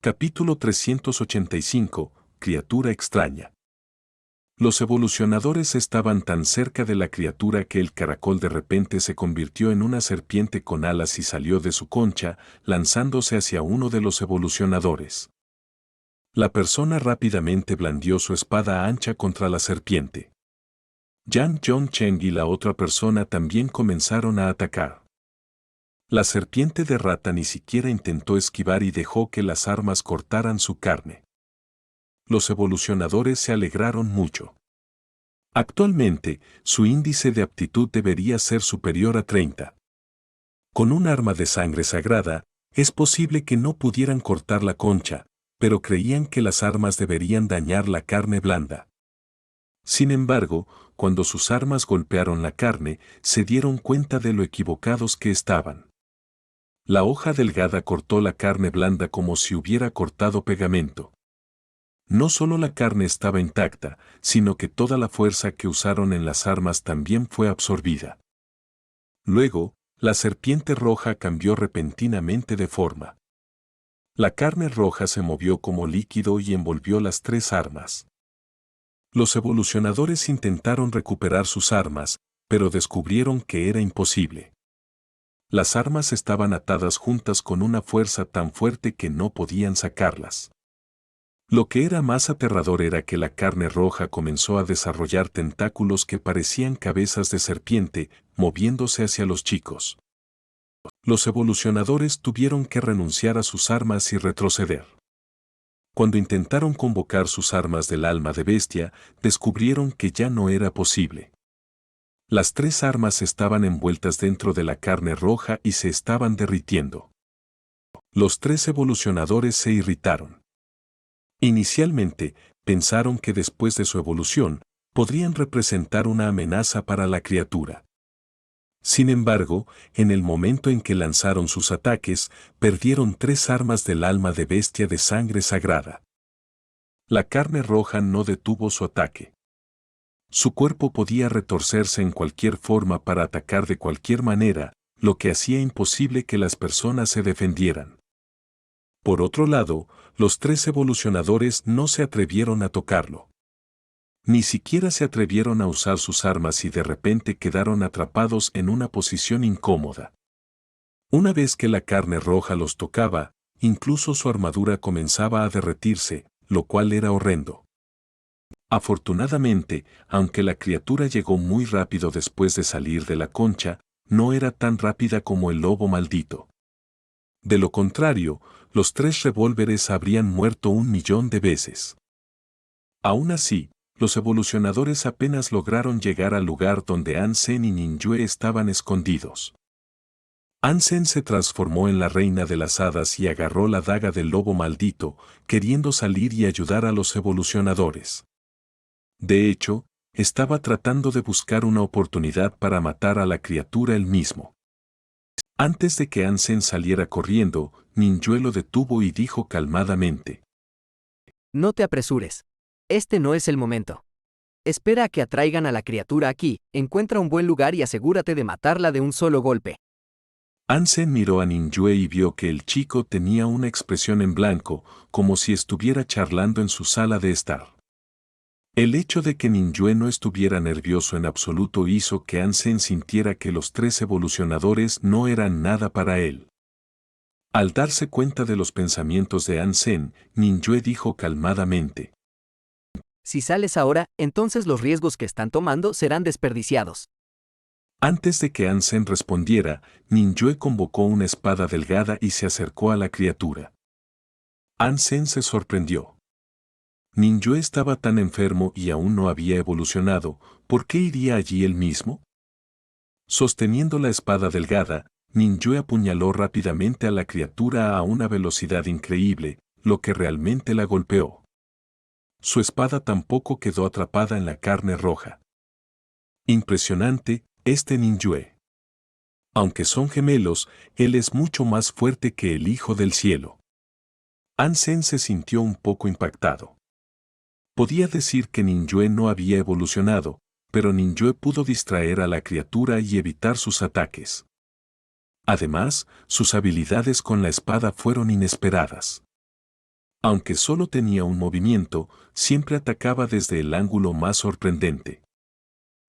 Capítulo 385. Criatura extraña. Los evolucionadores estaban tan cerca de la criatura que el caracol de repente se convirtió en una serpiente con alas y salió de su concha, lanzándose hacia uno de los evolucionadores. La persona rápidamente blandió su espada ancha contra la serpiente. Yang Yongcheng y la otra persona también comenzaron a atacar. La serpiente de rata ni siquiera intentó esquivar y dejó que las armas cortaran su carne. Los evolucionadores se alegraron mucho. Actualmente, su índice de aptitud debería ser superior a 30. Con un arma de sangre sagrada, es posible que no pudieran cortar la concha, pero creían que las armas deberían dañar la carne blanda. Sin embargo, cuando sus armas golpearon la carne, se dieron cuenta de lo equivocados que estaban. La hoja delgada cortó la carne blanda como si hubiera cortado pegamento. No solo la carne estaba intacta, sino que toda la fuerza que usaron en las armas también fue absorbida. Luego, la serpiente roja cambió repentinamente de forma. La carne roja se movió como líquido y envolvió las tres armas. Los evolucionadores intentaron recuperar sus armas, pero descubrieron que era imposible. Las armas estaban atadas juntas con una fuerza tan fuerte que no podían sacarlas. Lo que era más aterrador era que la carne roja comenzó a desarrollar tentáculos que parecían cabezas de serpiente, moviéndose hacia los chicos. Los evolucionadores tuvieron que renunciar a sus armas y retroceder. Cuando intentaron convocar sus armas del alma de bestia, descubrieron que ya no era posible. Las tres armas estaban envueltas dentro de la carne roja y se estaban derritiendo. Los tres evolucionadores se irritaron. Inicialmente, pensaron que después de su evolución, podrían representar una amenaza para la criatura. Sin embargo, en el momento en que lanzaron sus ataques, perdieron tres armas del alma de bestia de sangre sagrada. La carne roja no detuvo su ataque. Su cuerpo podía retorcerse en cualquier forma para atacar de cualquier manera, lo que hacía imposible que las personas se defendieran. Por otro lado, los tres evolucionadores no se atrevieron a tocarlo. Ni siquiera se atrevieron a usar sus armas y de repente quedaron atrapados en una posición incómoda. Una vez que la carne roja los tocaba, incluso su armadura comenzaba a derretirse, lo cual era horrendo. Afortunadamente, aunque la criatura llegó muy rápido después de salir de la concha, no era tan rápida como el lobo maldito. De lo contrario, los tres revólveres habrían muerto 1.000.000 de veces. Aún así, los evolucionadores apenas lograron llegar al lugar donde Ansem y Ninjue estaban escondidos. Ansem se transformó en la reina de las hadas y agarró la daga del lobo maldito, queriendo salir y ayudar a los evolucionadores. De hecho, estaba tratando de buscar una oportunidad para matar a la criatura él mismo. Antes de que Ansem saliera corriendo, Ninjue lo detuvo y dijo calmadamente: No te apresures. Este no es el momento. Espera a que atraigan a la criatura aquí, encuentra un buen lugar y asegúrate de matarla de un solo golpe. Ansem miró a Ninjue y vio que el chico tenía una expresión en blanco, como si estuviera charlando en su sala de estar. El hecho de que Ninjue no estuviera nervioso en absoluto hizo que Ansem sintiera que los tres evolucionadores no eran nada para él. Al darse cuenta de los pensamientos de Ansem, Ninjue dijo calmadamente: Si sales ahora, entonces los riesgos que están tomando serán desperdiciados. Antes de que Ansem respondiera, Ninjue convocó una espada delgada y se acercó a la criatura. Ansem se sorprendió. Ninjue estaba tan enfermo y aún no había evolucionado, ¿por qué iría allí él mismo? Sosteniendo la espada delgada, Ninjue apuñaló rápidamente a la criatura a una velocidad increíble, lo que realmente la golpeó. Su espada tampoco quedó atrapada en la carne roja. Impresionante, este Ninjue. Aunque son gemelos, él es mucho más fuerte que el Hijo del Cielo. Ansem se sintió un poco impactado. Podía decir que Ninjue no había evolucionado, pero Ninjue pudo distraer a la criatura y evitar sus ataques. Además, sus habilidades con la espada fueron inesperadas. Aunque solo tenía un movimiento, siempre atacaba desde el ángulo más sorprendente.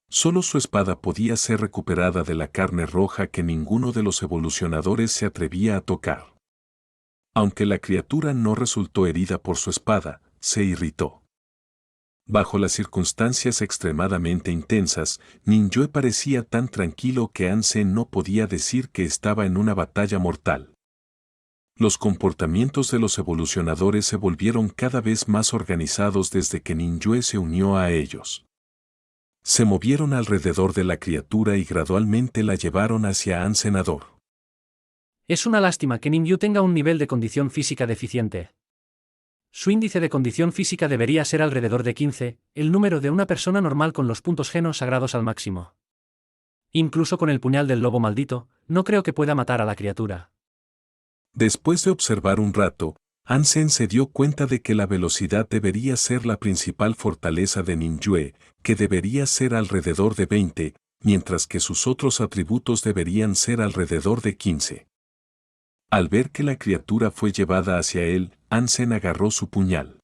Solo su espada podía ser recuperada de la carne roja que ninguno de los evolucionadores se atrevía a tocar. Aunque la criatura no resultó herida por su espada, se irritó. Bajo las circunstancias extremadamente intensas, Ninjue parecía tan tranquilo que Ansem no podía decir que estaba en una batalla mortal. Los comportamientos de los evolucionadores se volvieron cada vez más organizados desde que Ninjue se unió a ellos. Se movieron alrededor de la criatura y gradualmente la llevaron hacia Ansenador. Es una lástima que Ninju tenga un nivel de condición física deficiente. Su índice de condición física debería ser alrededor de 15, el número de una persona normal con los puntos genos sagrados al máximo. Incluso con el puñal del lobo maldito, no creo que pueda matar a la criatura. Después de observar un rato, Ansem se dio cuenta de que la velocidad debería ser la principal fortaleza de Ninjue, que debería ser alrededor de 20, mientras que sus otros atributos deberían ser alrededor de 15. Al ver que la criatura fue llevada hacia él, Ansem agarró su puñal.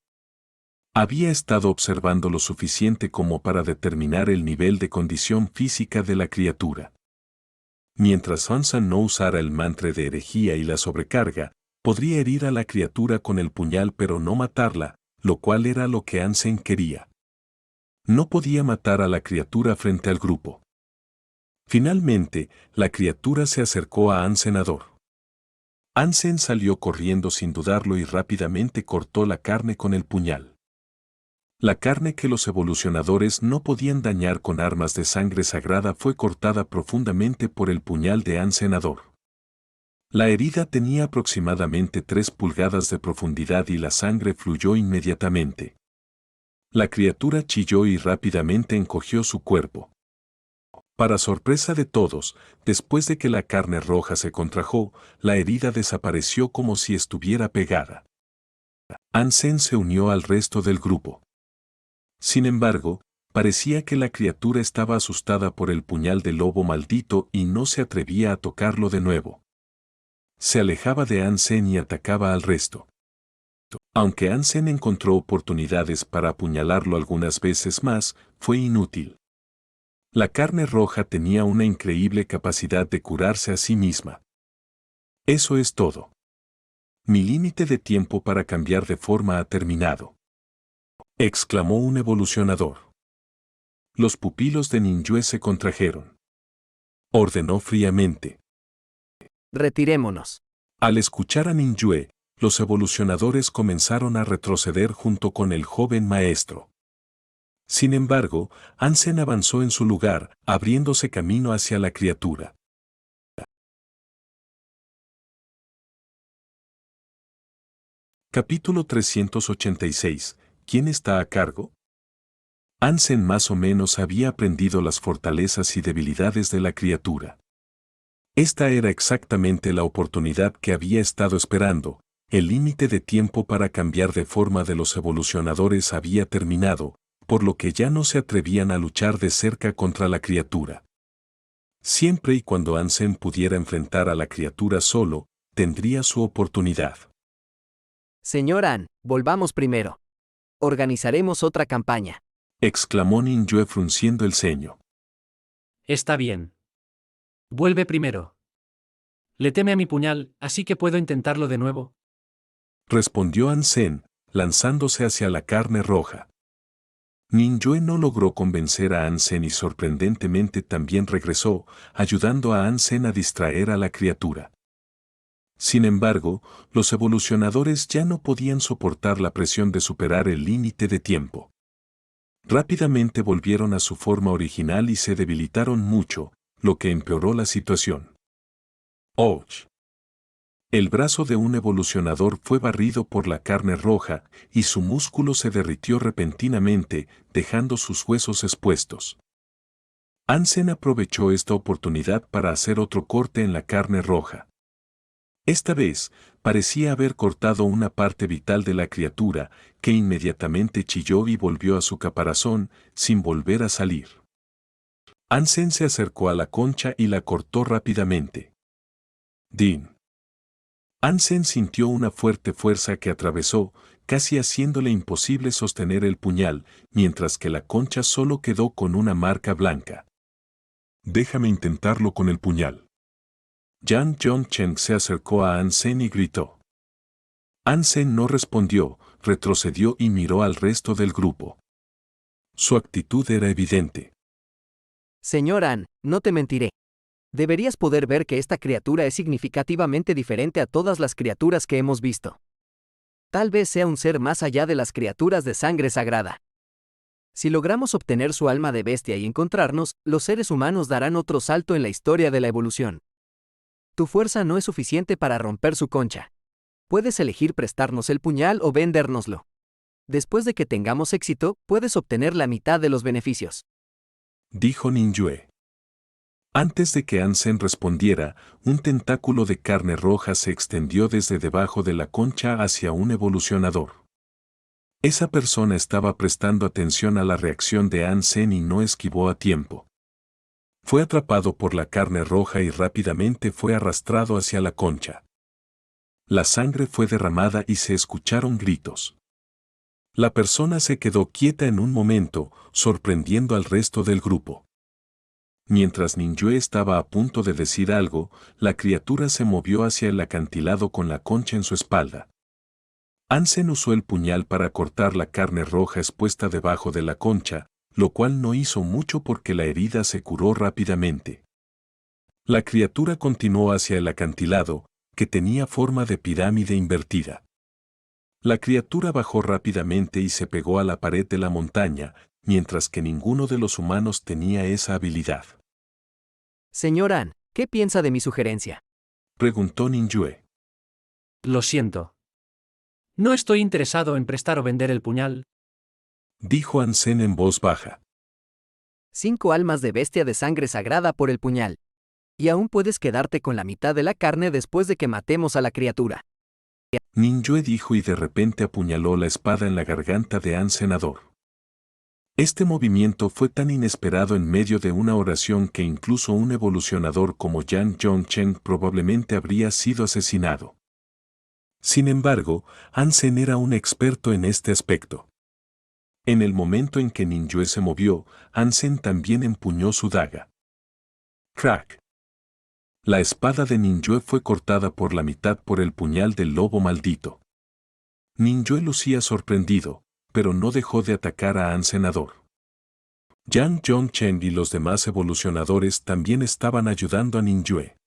Había estado observando lo suficiente como para determinar el nivel de condición física de la criatura. Mientras Ansem no usara el mantra de herejía y la sobrecarga, podría herir a la criatura con el puñal pero no matarla, lo cual era lo que Ansem quería. No podía matar a la criatura frente al grupo. Finalmente, la criatura se acercó a Ansenador. Ansem salió corriendo sin dudarlo y rápidamente cortó la carne con el puñal. La carne que los evolucionadores no podían dañar con armas de sangre sagrada fue cortada profundamente por el puñal de Ansenador. La herida tenía aproximadamente 3 pulgadas de profundidad y la sangre fluyó inmediatamente. La criatura chilló y rápidamente encogió su cuerpo. Para sorpresa de todos, después de que la carne roja se contrajo, la herida desapareció como si estuviera pegada. Ansem se unió al resto del grupo. Sin embargo, parecía que la criatura estaba asustada por el puñal del lobo maldito y no se atrevía a tocarlo de nuevo. Se alejaba de Ansem y atacaba al resto. Aunque Ansem encontró oportunidades para apuñalarlo algunas veces más, fue inútil. La carne roja tenía una increíble capacidad de curarse a sí misma. Eso es todo. Mi límite de tiempo para cambiar de forma ha terminado, exclamó un evolucionador. Los pupilos de Ninjue se contrajeron. Ordenó fríamente. Retirémonos. Al escuchar a Ninjue, los evolucionadores comenzaron a retroceder junto con el joven maestro. Sin embargo, Ansem avanzó en su lugar, abriéndose camino hacia la criatura. Capítulo 386. ¿Quién está a cargo? Ansem más o menos había aprendido las fortalezas y debilidades de la criatura. Esta era exactamente la oportunidad que había estado esperando. El límite de tiempo para cambiar de forma de los evolucionadores había terminado, por lo que ya no se atrevían a luchar de cerca contra la criatura. Siempre y cuando Ansem pudiera enfrentar a la criatura solo, tendría su oportunidad. Señor An, volvamos primero. Organizaremos otra campaña. Exclamó Ninjue frunciendo el ceño. Está bien. Vuelve primero. Le teme a mi puñal, así que puedo intentarlo de nuevo. Respondió Ansem, lanzándose hacia la carne roja. Ninjue no logró convencer a Ansem y sorprendentemente también regresó, ayudando a Ansem a distraer a la criatura. Sin embargo, los evolucionadores ya no podían soportar la presión de superar el límite de tiempo. Rápidamente volvieron a su forma original y se debilitaron mucho, lo que empeoró la situación. ¡Och! El brazo de un evolucionador fue barrido por la carne roja, y su músculo se derritió repentinamente, dejando sus huesos expuestos. Ansem aprovechó esta oportunidad para hacer otro corte en la carne roja. Esta vez, parecía haber cortado una parte vital de la criatura, que inmediatamente chilló y volvió a su caparazón, sin volver a salir. Ansem se acercó a la concha y la cortó rápidamente. Din. Hansen sintió una fuerte fuerza que atravesó, casi haciéndole imposible sostener el puñal, mientras que la concha solo quedó con una marca blanca. Déjame intentarlo con el puñal. Yang Zhongchen se acercó a Hansen y gritó. Hansen no respondió, retrocedió y miró al resto del grupo. Su actitud era evidente. Señor An, no te mentiré. Deberías poder ver que esta criatura es significativamente diferente a todas las criaturas que hemos visto. Tal vez sea un ser más allá de las criaturas de sangre sagrada. Si logramos obtener su alma de bestia y encontrarnos, los seres humanos darán otro salto en la historia de la evolución. Tu fuerza no es suficiente para romper su concha. Puedes elegir prestarnos el puñal o vendérnoslo. Después de que tengamos éxito, puedes obtener la mitad de los beneficios. Dijo Ninjue. Antes de que Hansen respondiera, un tentáculo de carne roja se extendió desde debajo de la concha hacia un evolucionador. Esa persona estaba prestando atención a la reacción de Hansen y no esquivó a tiempo. Fue atrapado por la carne roja y rápidamente fue arrastrado hacia la concha. La sangre fue derramada y se escucharon gritos. La persona se quedó quieta en un momento, sorprendiendo al resto del grupo. Mientras Ninjue estaba a punto de decir algo, la criatura se movió hacia el acantilado con la concha en su espalda. Hansen usó el puñal para cortar la carne roja expuesta debajo de la concha, lo cual no hizo mucho porque la herida se curó rápidamente. La criatura continuó hacia el acantilado, que tenía forma de pirámide invertida. La criatura bajó rápidamente y se pegó a la pared de la montaña, mientras que ninguno de los humanos tenía esa habilidad. Señor An, ¿qué piensa de mi sugerencia? Preguntó Ninjue. Lo siento. No estoy interesado en prestar o vender el puñal. Dijo Hansen en voz baja. 5 almas de bestia de sangre sagrada por el puñal. Y aún puedes quedarte con la mitad de la carne después de que matemos a la criatura. Ninjue dijo y de repente apuñaló la espada en la garganta de Hansenador. Este movimiento fue tan inesperado en medio de una oración que incluso un evolucionador como Yang Zhongchen probablemente habría sido asesinado. Sin embargo, Hansen era un experto en este aspecto. En el momento en que Ninjue se movió, Hansen también empuñó su daga. ¡Crack! La espada de Ninjue fue cortada por la mitad por el puñal del lobo maldito. Ninjue lucía sorprendido, pero no dejó de atacar a Hansenador. Yang Zhongchen y los demás evolucionadores también estaban ayudando a Ninjue.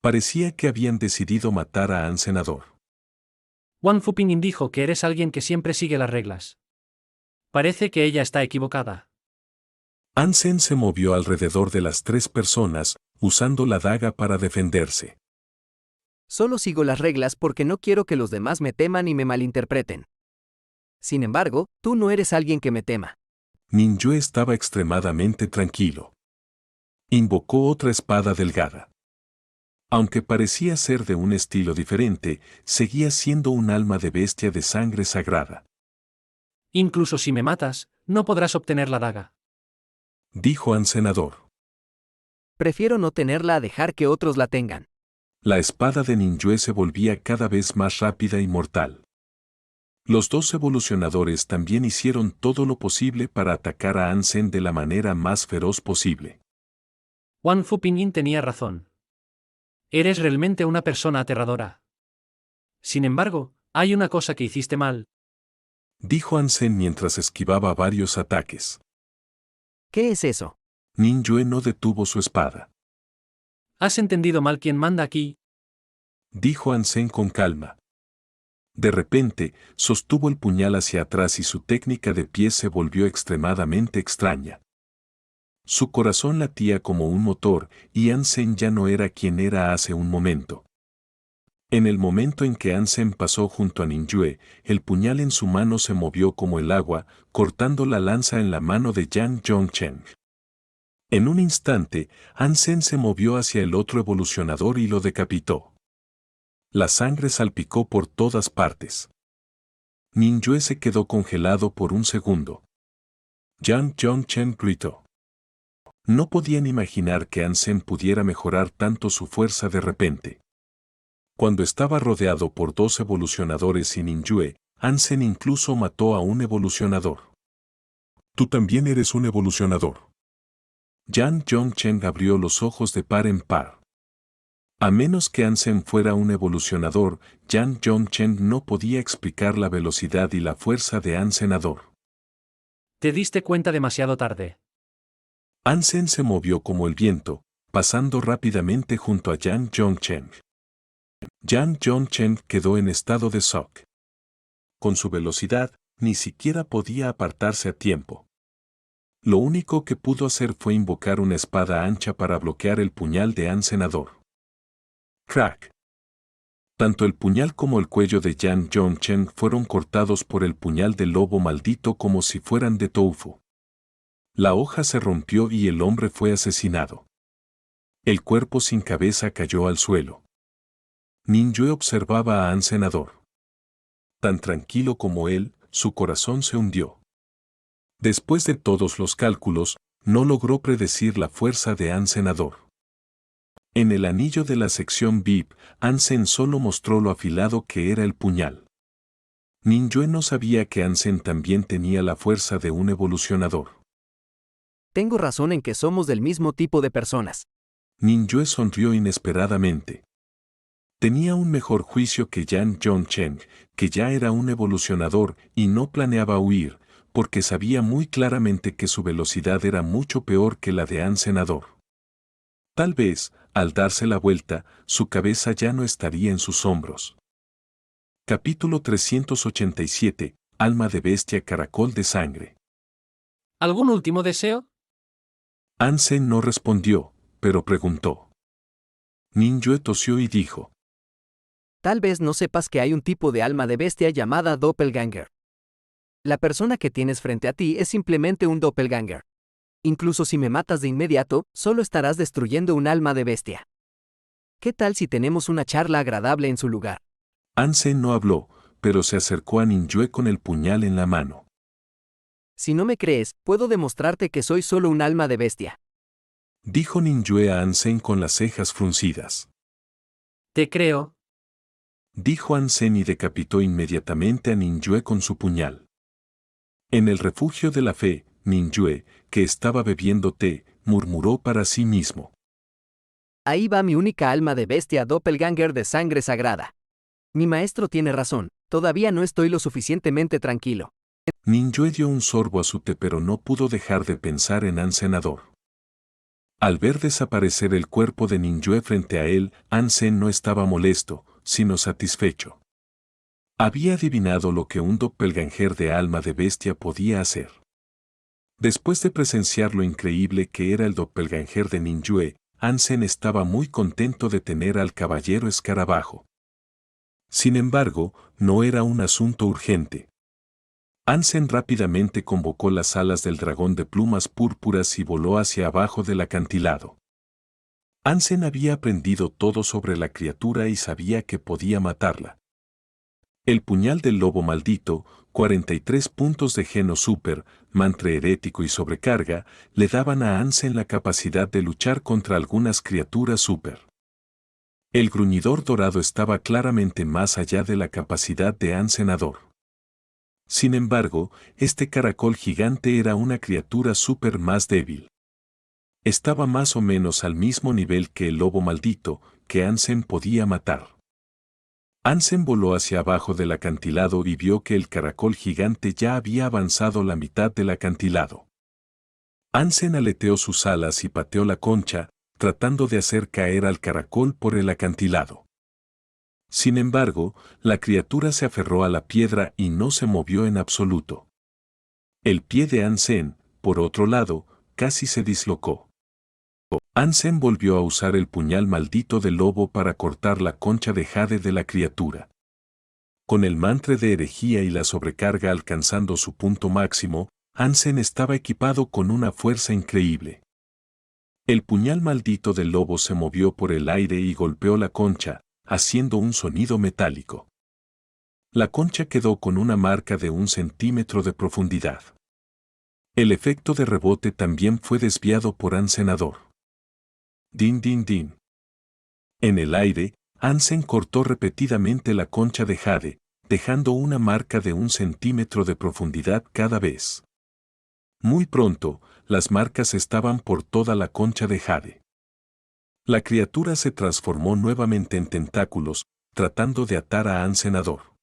Parecía que habían decidido matar a Hansenador. Wang Fuping dijo que eres alguien que siempre sigue las reglas. Parece que ella está equivocada. Hansen se movió alrededor de las 3 personas, usando la daga para defenderse. Solo sigo las reglas porque no quiero que los demás me teman y me malinterpreten. Sin embargo, tú no eres alguien que me tema. Ninjue estaba extremadamente tranquilo. Invocó otra espada delgada. Aunque parecía ser de un estilo diferente, seguía siendo un alma de bestia de sangre sagrada. Incluso si me matas, no podrás obtener la daga. Dijo Hansenador. Prefiero no tenerla a dejar que otros la tengan. La espada de Ninjue se volvía cada vez más rápida y mortal. Los 2 evolucionadores también hicieron todo lo posible para atacar a Hansen de la manera más feroz posible. Wang Fuping tenía razón. Eres realmente una persona aterradora. Sin embargo, hay una cosa que hiciste mal. Dijo Hansen mientras esquivaba varios ataques. ¿Qué es eso? Ninjue no detuvo su espada. Has entendido mal quién manda aquí. Dijo Hansen con calma. De repente, sostuvo el puñal hacia atrás y su técnica de pie se volvió extremadamente extraña. Su corazón latía como un motor y Hansen ya no era quien era hace un momento. En el momento en que Hansen pasó junto a Ninjue, el puñal en su mano se movió como el agua, cortando la lanza en la mano de Yang Zhongchen. En un instante, Hansen se movió hacia el otro evolucionador y lo decapitó. La sangre salpicó por todas partes. Ninjue se quedó congelado por un segundo. Yang Zhongchen gritó. No podían imaginar que Hansen pudiera mejorar tanto su fuerza de repente. Cuando estaba rodeado por 2 evolucionadores y Ninjue, Ansem incluso mató a un evolucionador. Tú también eres un evolucionador. Yang Yongchen abrió los ojos de par en par. A menos que Ansem fuera un evolucionador, Yang Yongchen no podía explicar la velocidad y la fuerza de Ansenador. Te diste cuenta demasiado tarde. Ansem se movió como el viento, pasando rápidamente junto a Yang Yongchen. Yang Yongchen quedó en estado de shock. Con su velocidad, ni siquiera podía apartarse a tiempo. Lo único que pudo hacer fue invocar una espada ancha para bloquear el puñal de Ansenador. Crack. Tanto el puñal como el cuello de Yang Yongchen fueron cortados por el puñal del lobo maldito como si fueran de tofu. La hoja se rompió y el hombre fue asesinado. El cuerpo sin cabeza cayó al suelo. Ninjue observaba a Ansenador. Tan tranquilo como él, su corazón se hundió. Después de todos los cálculos, no logró predecir la fuerza de Ansenador. En el anillo de la sección VIP, Ansem solo mostró lo afilado que era el puñal. Ninjue no sabía que Ansem también tenía la fuerza de un evolucionador. Tengo razón en que somos del mismo tipo de personas. Ninjue sonrió inesperadamente. Tenía un mejor juicio que Yang Yongchen, que ya era un evolucionador y no planeaba huir, porque sabía muy claramente que su velocidad era mucho peor que la de Ansenador. Tal vez, al darse la vuelta, su cabeza ya no estaría en sus hombros. Capítulo 387, Alma de bestia caracol de sangre. ¿Algún último deseo? Ansem no respondió, pero preguntó. Ninjue tosió y dijo. Tal vez no sepas que hay un tipo de alma de bestia llamada doppelganger. La persona que tienes frente a ti es simplemente un doppelganger. Incluso si me matas de inmediato, solo estarás destruyendo un alma de bestia. ¿Qué tal si tenemos una charla agradable en su lugar? Ansem no habló, pero se acercó a Ninjue con el puñal en la mano. Si no me crees, puedo demostrarte que soy solo un alma de bestia. Dijo Ninjue a Ansem con las cejas fruncidas. Te creo. Dijo Ansem y decapitó inmediatamente a Ninjue con su puñal. En el refugio de la fe, Ninjue, que estaba bebiendo té, murmuró para sí mismo. Ahí va mi única alma de bestia doppelganger de sangre sagrada. Mi maestro tiene razón, todavía no estoy lo suficientemente tranquilo. Ninjue dio un sorbo a su té pero no pudo dejar de pensar en Ansenador. Al ver desaparecer el cuerpo de Ninjue frente a él, Ansem no estaba molesto, sino satisfecho. Había adivinado lo que un doppelganger de alma de bestia podía hacer. Después de presenciar lo increíble que era el doppelganger de Ninjue, Ansem estaba muy contento de tener al caballero escarabajo. Sin embargo, no era un asunto urgente. Ansem rápidamente convocó las alas del dragón de plumas púrpuras y voló hacia abajo del acantilado. Ansem había aprendido todo sobre la criatura y sabía que podía matarla. El puñal del lobo maldito, 43 puntos de geno super, mantra herético y sobrecarga, le daban a Ansem la capacidad de luchar contra algunas criaturas super. El gruñidor dorado estaba claramente más allá de la capacidad de Ansenador. Sin embargo, este caracol gigante era una criatura super más débil. Estaba más o menos al mismo nivel que el lobo maldito, que Ansem podía matar. Ansem voló hacia abajo del acantilado y vio que el caracol gigante ya había avanzado la mitad del acantilado. Ansem aleteó sus alas y pateó la concha, tratando de hacer caer al caracol por el acantilado. Sin embargo, la criatura se aferró a la piedra y no se movió en absoluto. El pie de Ansem, por otro lado, casi se dislocó. Ansem volvió a usar el puñal maldito del lobo para cortar la concha de jade de la criatura. Con el mantra de herejía y la sobrecarga alcanzando su punto máximo, Ansem estaba equipado con una fuerza increíble. El puñal maldito del lobo se movió por el aire y golpeó la concha, haciendo un sonido metálico. La concha quedó con una marca de 1 centímetro de profundidad. El efecto de rebote también fue desviado por Ansenador. Din din din. En el aire, Hansen cortó repetidamente la concha de jade, dejando una marca de 1 centímetro de profundidad cada vez. Muy pronto, las marcas estaban por toda la concha de jade. La criatura se transformó nuevamente en tentáculos, tratando de atar a Hansenador.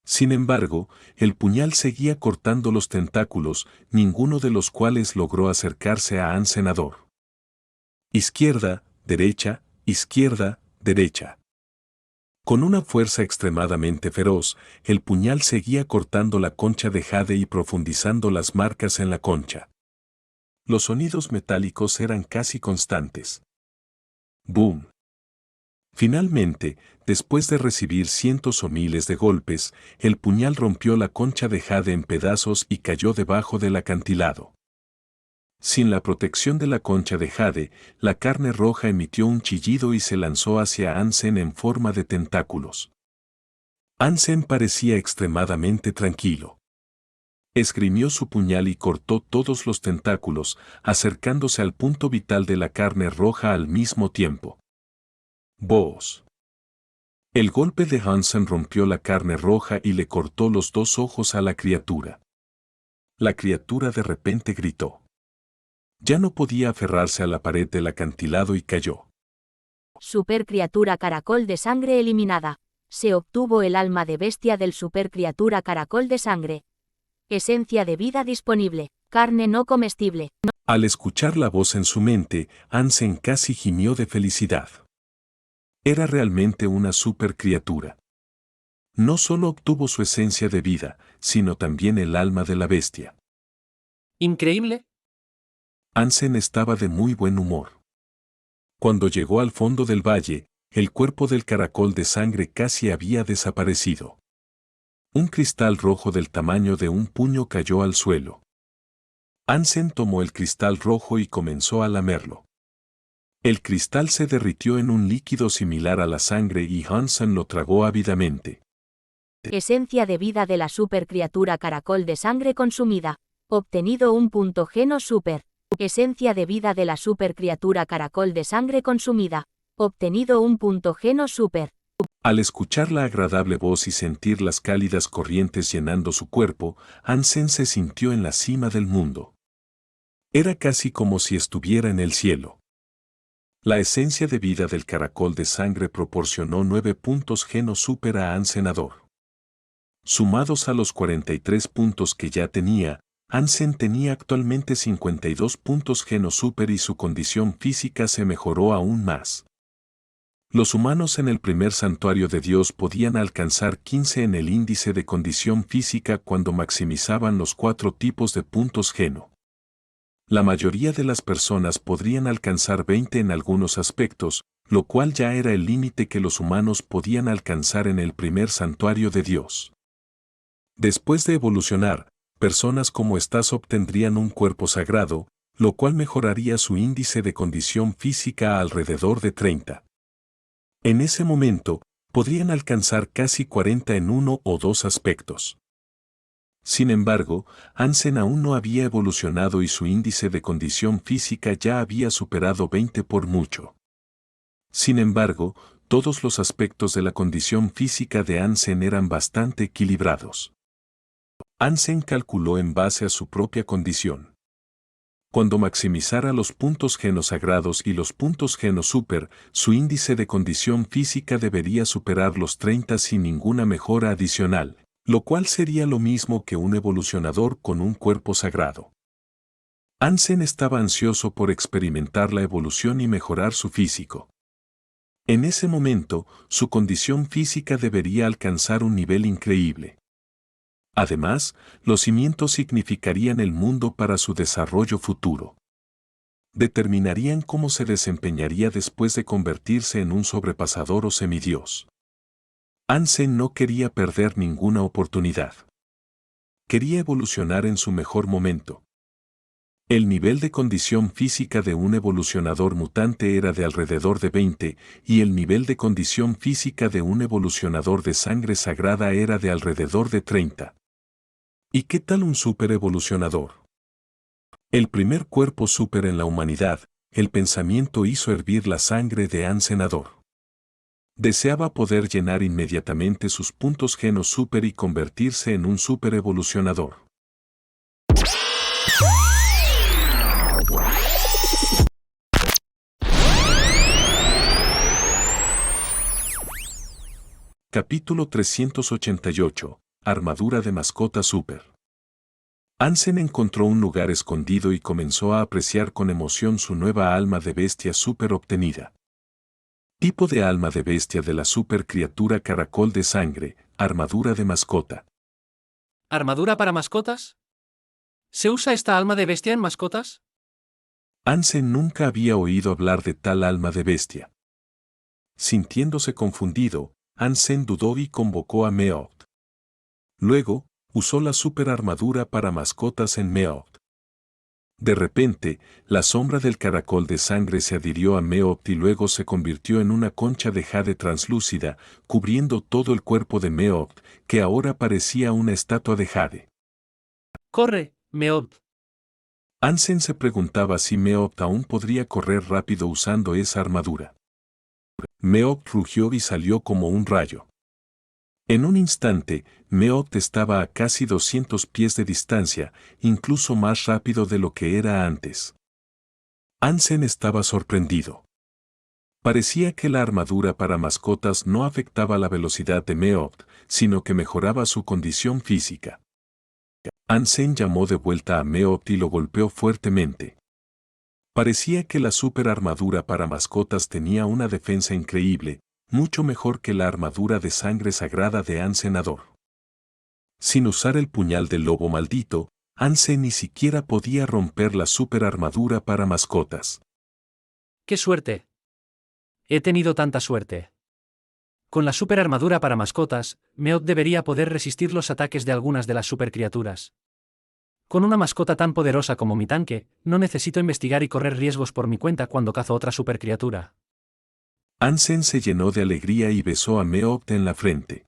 Sin embargo, el puñal seguía cortando los tentáculos, ninguno de los cuales logró acercarse a Hansenador. Izquierda, derecha, izquierda, derecha. Con una fuerza extremadamente feroz, el puñal seguía cortando la concha de jade y profundizando las marcas en la concha. Los sonidos metálicos eran casi constantes. ¡Boom! Finalmente, después de recibir cientos o miles de golpes, el puñal rompió la concha de jade en pedazos y cayó debajo del acantilado. Sin la protección de la concha de jade, la carne roja emitió un chillido y se lanzó hacia Hansen en forma de tentáculos. Hansen parecía extremadamente tranquilo. Esgrimió su puñal y cortó todos los tentáculos, acercándose al punto vital de la carne roja al mismo tiempo. ¡Boos! El golpe de Hansen rompió la carne roja y le cortó los 2 ojos a la criatura. La criatura de repente gritó. Ya no podía aferrarse a la pared del acantilado y cayó. Supercriatura caracol de sangre eliminada. Se obtuvo el alma de bestia del supercriatura caracol de sangre. Esencia de vida disponible. Carne no comestible. Al escuchar la voz en su mente, Hansen casi gimió de felicidad. Era realmente una supercriatura. No solo obtuvo su esencia de vida, sino también el alma de la bestia. ¿Increíble? Hansen estaba de muy buen humor. Cuando llegó al fondo del valle, el cuerpo del caracol de sangre casi había desaparecido. Un cristal rojo del tamaño de un puño cayó al suelo. Hansen tomó el cristal rojo y comenzó a lamerlo. El cristal se derritió en un líquido similar a la sangre y Hansen lo tragó ávidamente. Esencia de vida de la supercriatura caracol de sangre consumida. Obtenido un punto geno super. Esencia de vida de la supercriatura caracol de sangre consumida. Obtenido un punto geno super. Al escuchar la agradable voz y sentir las cálidas corrientes llenando su cuerpo, Hansen se sintió en la cima del mundo. Era casi como si estuviera en el cielo. La esencia de vida del caracol de sangre proporcionó 9 puntos geno super a Hansenador. Sumados a los 43 puntos que ya tenía, Hansen tenía actualmente 52 puntos geno super y su condición física se mejoró aún más. Los humanos en el primer santuario de Dios podían alcanzar 15 en el índice de condición física cuando maximizaban los 4 tipos de puntos geno. La mayoría de las personas podrían alcanzar 20 en algunos aspectos, lo cual ya era el límite que los humanos podían alcanzar en el primer santuario de Dios. Después de evolucionar, personas como estas obtendrían un cuerpo sagrado, lo cual mejoraría su índice de condición física a alrededor de 30. En ese momento, podrían alcanzar casi 40 en uno o 2 aspectos. Sin embargo, Hansen aún no había evolucionado y su índice de condición física ya había superado 20 por mucho. Sin embargo, todos los aspectos de la condición física de Hansen eran bastante equilibrados. Hansen calculó en base a su propia condición. Cuando maximizara los puntos geno sagrados y los puntos geno super, su índice de condición física debería superar los 30 sin ninguna mejora adicional, lo cual sería lo mismo que un evolucionador con un cuerpo sagrado. Hansen estaba ansioso por experimentar la evolución y mejorar su físico. En ese momento, su condición física debería alcanzar un nivel increíble. Además, los cimientos significarían el mundo para su desarrollo futuro. Determinarían cómo se desempeñaría después de convertirse en un sobrepasador o semidios. Hansen no quería perder ninguna oportunidad. Quería evolucionar en su mejor momento. El nivel de condición física de un evolucionador mutante era de alrededor de 20, y el nivel de condición física de un evolucionador de sangre sagrada era de alrededor de 30. ¿Y qué tal un superevolucionador? El primer cuerpo super en la humanidad, el pensamiento hizo hervir la sangre de Hansenador. Deseaba poder llenar inmediatamente sus puntos Geno Super y convertirse en un super evolucionador. Capítulo 388. Armadura de mascota super. Ansem encontró un lugar escondido y comenzó a apreciar con emoción su nueva alma de bestia super obtenida. Tipo de alma de bestia de la super criatura caracol de sangre, armadura de mascota. ¿Armadura para mascotas? ¿Se usa esta alma de bestia en mascotas? Ansem nunca había oído hablar de tal alma de bestia. Sintiéndose confundido, Ansem dudó y convocó a Meowth. Luego, usó la super armadura para mascotas en Meowth. De repente, la sombra del caracol de sangre se adhirió a Meowth y luego se convirtió en una concha de jade translúcida, cubriendo todo el cuerpo de Meowth, que ahora parecía una estatua de jade. ¡Corre, Meowth! Ansem se preguntaba si Meowth aún podría correr rápido usando esa armadura. Meowth rugió y salió como un rayo. En un instante, Meowth estaba a casi 200 pies de distancia, incluso más rápido de lo que era antes. Ansem estaba sorprendido. Parecía que la armadura para mascotas no afectaba la velocidad de Meowth, sino que mejoraba su condición física. Ansem llamó de vuelta a Meowth y lo golpeó fuertemente. Parecía que la super armadura para mascotas tenía una defensa increíble, mucho mejor que la armadura de sangre sagrada de Ansem. Sin usar el puñal del lobo maldito, Ansem ni siquiera podía romper la super armadura para mascotas. ¡Qué suerte! He tenido tanta suerte. Con la super armadura para mascotas, Meowth debería poder resistir los ataques de algunas de las supercriaturas. Con una mascota tan poderosa como mi tanque, no necesito investigar y correr riesgos por mi cuenta cuando cazo otra supercriatura. Ansem se llenó de alegría y besó a Meowth en la frente.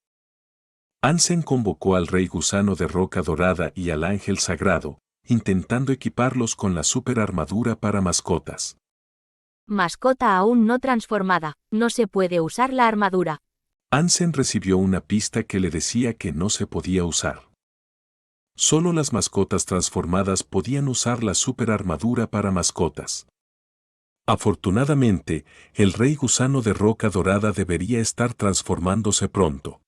Ansem convocó al rey gusano de roca dorada y al ángel sagrado, intentando equiparlos con la super armadura para mascotas. Mascota aún no transformada, no se puede usar la armadura. Ansem recibió una pista que le decía que no se podía usar. Solo las mascotas transformadas podían usar la super armadura para mascotas. Afortunadamente, el rey gusano de roca dorada debería estar transformándose pronto.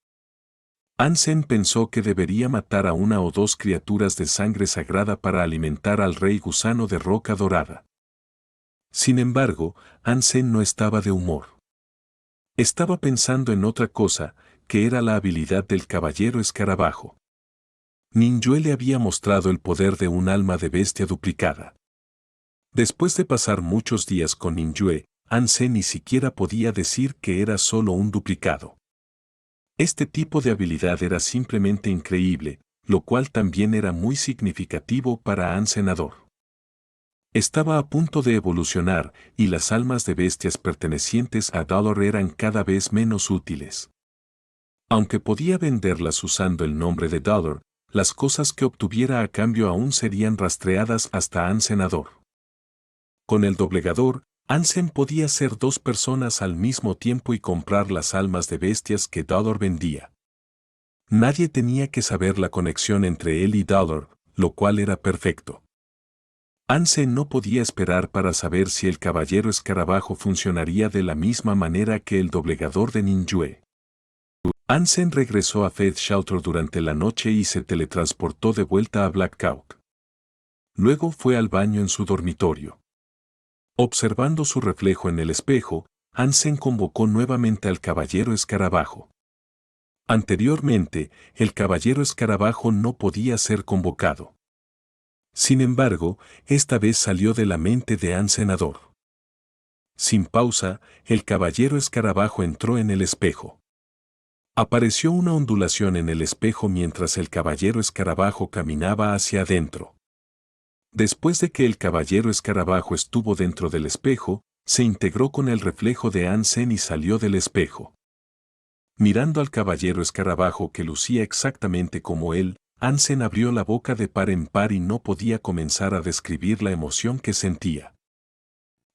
Ansem pensó que debería matar a una o dos criaturas de sangre sagrada para alimentar al rey gusano de roca dorada. Sin embargo, Ansem no estaba de humor. Estaba pensando en otra cosa, que era la habilidad del caballero escarabajo. Ninjue le había mostrado el poder de un alma de bestia duplicada. Después de pasar muchos días con Ninjue, Ansem ni siquiera podía decir que era solo un duplicado. Este tipo de habilidad era simplemente increíble, lo cual también era muy significativo para Ansem. Estaba a punto de evolucionar, y las almas de bestias pertenecientes a Dolor eran cada vez menos útiles. Aunque podía venderlas usando el nombre de Dolor, las cosas que obtuviera a cambio aún serían rastreadas hasta Ansem. Con el doblegador, Ansem podía ser dos personas al mismo tiempo y comprar las almas de bestias que Dolor vendía. Nadie tenía que saber la conexión entre él y Dolor, lo cual era perfecto. Ansem no podía esperar para saber si el caballero escarabajo funcionaría de la misma manera que el doblegador de Ninjue. Ansem regresó a Faith Shelter durante la noche y se teletransportó de vuelta a Black Hawk. Luego fue al baño en su dormitorio. Observando su reflejo en el espejo, Ansem convocó nuevamente al caballero escarabajo. Anteriormente, el caballero escarabajo no podía ser convocado. Sin embargo, esta vez salió de la mente de Ansem. Sin pausa, el caballero escarabajo entró en el espejo. Apareció una ondulación en el espejo mientras el caballero escarabajo caminaba hacia adentro. Después de que el caballero escarabajo estuvo dentro del espejo, se integró con el reflejo de Ansem y salió del espejo. Mirando al caballero escarabajo que lucía exactamente como él, Ansem abrió la boca de par en par y no podía comenzar a describir la emoción que sentía.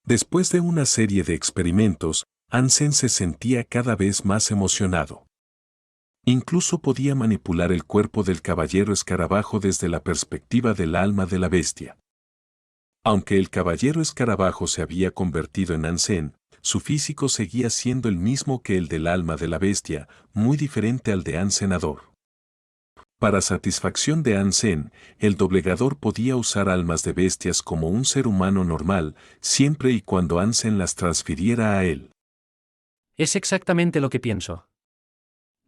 Después de una serie de experimentos, Ansem se sentía cada vez más emocionado. Incluso podía manipular el cuerpo del caballero escarabajo desde la perspectiva del alma de la bestia. Aunque el caballero escarabajo se había convertido en Ansem, su físico seguía siendo el mismo que el del alma de la bestia, muy diferente al de Ansenador. Para satisfacción de Ansem, el doblegador podía usar almas de bestias como un ser humano normal, siempre y cuando Ansem las transfiriera a él. Es exactamente lo que pienso.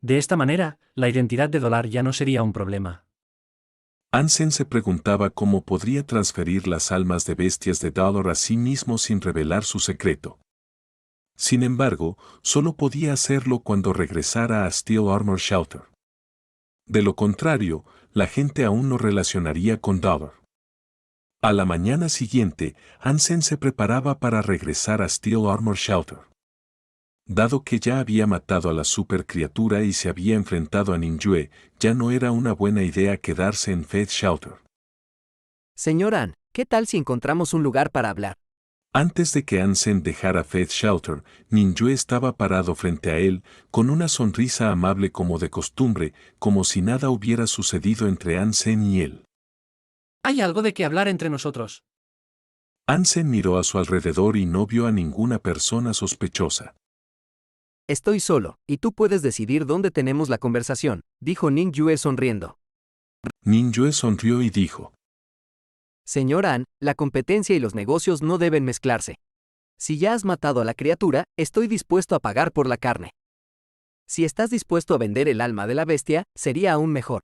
De esta manera, la identidad de Dolar ya no sería un problema. Ansem se preguntaba cómo podría transferir las almas de bestias de Dollar a sí mismo sin revelar su secreto. Sin embargo, solo podía hacerlo cuando regresara a Steel Armor Shelter. De lo contrario, la gente aún no relacionaría con Dollar. A la mañana siguiente, Ansem se preparaba para regresar a Steel Armor Shelter. Dado que ya había matado a la supercriatura y se había enfrentado a Ninjue, ya no era una buena idea quedarse en Faith Shelter. Señor An, ¿qué tal si encontramos un lugar para hablar? Antes de que Ansem dejara Faith Shelter, Ninjue estaba parado frente a él, con una sonrisa amable como de costumbre, como si nada hubiera sucedido entre Ansem y él. Hay algo de qué hablar entre nosotros. Ansem miró a su alrededor y no vio a ninguna persona sospechosa. Estoy solo, y tú puedes decidir dónde tenemos la conversación, dijo Ninjue sonriendo. Ninjue sonrió y dijo: Señor An, la competencia y los negocios no deben mezclarse. Si ya has matado a la criatura, estoy dispuesto a pagar por la carne. Si estás dispuesto a vender el alma de la bestia, sería aún mejor.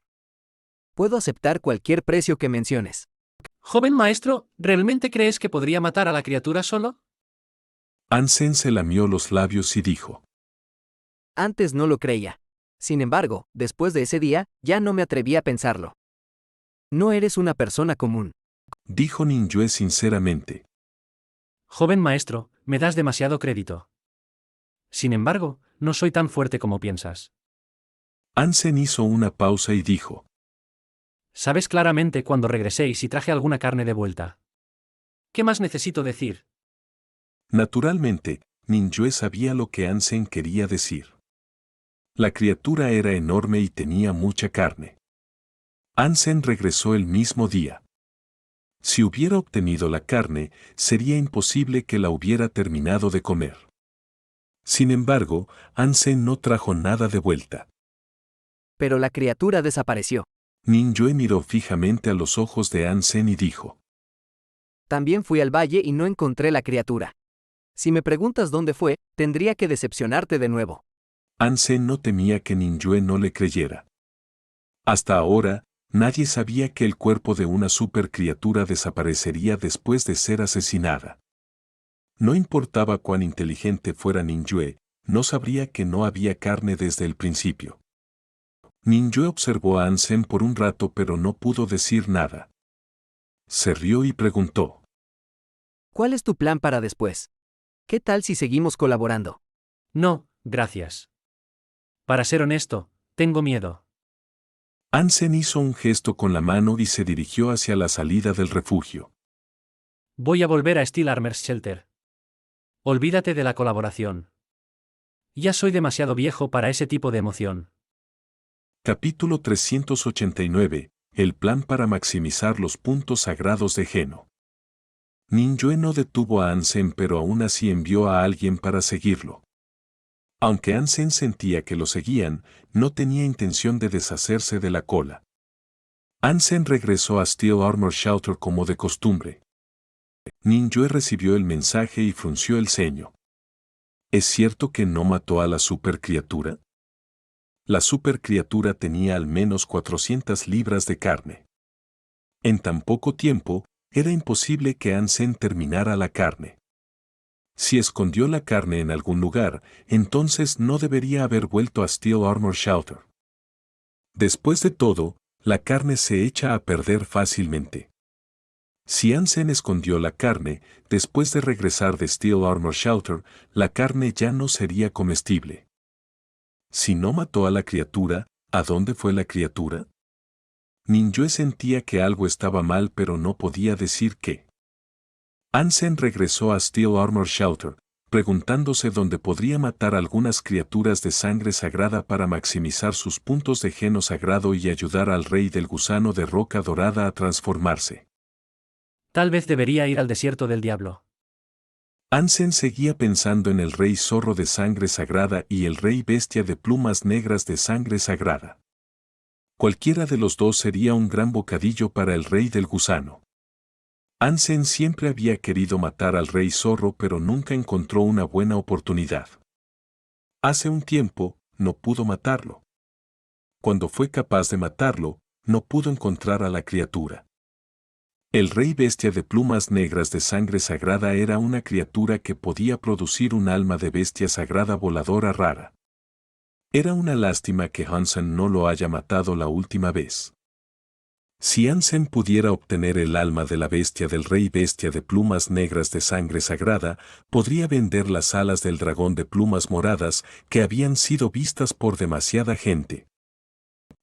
Puedo aceptar cualquier precio que menciones. Joven maestro, ¿realmente crees que podría matar a la criatura solo? Ansem se lamió los labios y dijo: Antes no lo creía. Sin embargo, después de ese día, ya no me atreví a pensarlo. No eres una persona común. Dijo Ninjue sinceramente. Joven maestro, me das demasiado crédito. Sin embargo, no soy tan fuerte como piensas. Ansem hizo una pausa y dijo: Sabes claramente cuando regresé y si traje alguna carne de vuelta. ¿Qué más necesito decir? Naturalmente, Ninjue sabía lo que Ansem quería decir. La criatura era enorme y tenía mucha carne. Ansem regresó el mismo día. Si hubiera obtenido la carne, sería imposible que la hubiera terminado de comer. Sin embargo, Ansem no trajo nada de vuelta. Pero la criatura desapareció. Ninjue miró fijamente a los ojos de Ansem y dijo: También fui al valle y no encontré la criatura. Si me preguntas dónde fue, tendría que decepcionarte de nuevo. Ansem no temía que Ninjue no le creyera. Hasta ahora, nadie sabía que el cuerpo de una supercriatura desaparecería después de ser asesinada. No importaba cuán inteligente fuera Ninjue, no sabría que no había carne desde el principio. Ninjue observó a Ansem por un rato pero no pudo decir nada. Se rió y preguntó: ¿Cuál es tu plan para después? ¿Qué tal si seguimos colaborando? No, gracias. Para ser honesto, tengo miedo. Ansem hizo un gesto con la mano y se dirigió hacia la salida del refugio. Voy a volver a Steel Armor Shelter. Olvídate de la colaboración. Ya soy demasiado viejo para ese tipo de emoción. Capítulo 389. El plan para maximizar los puntos sagrados de Geno. Ninjue no detuvo a Ansem pero aún así envió a alguien para seguirlo. Aunque Ansem sentía que lo seguían, no tenía intención de deshacerse de la cola. Ansem regresó a Steel Armor Shelter como de costumbre. Ninjue recibió el mensaje y frunció el ceño. ¿Es cierto que no mató a la supercriatura? La supercriatura tenía al menos 400 libras de carne. En tan poco tiempo, era imposible que Ansem terminara la carne. Si escondió la carne en algún lugar, entonces no debería haber vuelto a Steel Armor Shelter. Después de todo, la carne se echa a perder fácilmente. Si Ansem escondió la carne, después de regresar de Steel Armor Shelter, la carne ya no sería comestible. Si no mató a la criatura, ¿a dónde fue la criatura? Ninjue sentía que algo estaba mal pero no podía decir qué. Ansem regresó a Steel Armor Shelter, preguntándose dónde podría matar algunas criaturas de sangre sagrada para maximizar sus puntos de geno sagrado y ayudar al rey del gusano de roca dorada a transformarse. Tal vez debería ir al desierto del diablo. Ansem seguía pensando en el rey zorro de sangre sagrada y el rey bestia de plumas negras de sangre sagrada. Cualquiera de los dos sería un gran bocadillo para el rey del gusano. Ansem siempre había querido matar al rey zorro pero nunca encontró una buena oportunidad. Hace un tiempo, no pudo matarlo. Cuando fue capaz de matarlo, no pudo encontrar a la criatura. El rey bestia de plumas negras de sangre sagrada era una criatura que podía producir un alma de bestia sagrada voladora rara. Era una lástima que Ansem no lo haya matado la última vez. Si Ansem pudiera obtener el alma de la bestia del rey bestia de plumas negras de sangre sagrada, podría vender las alas del dragón de plumas moradas que habían sido vistas por demasiada gente.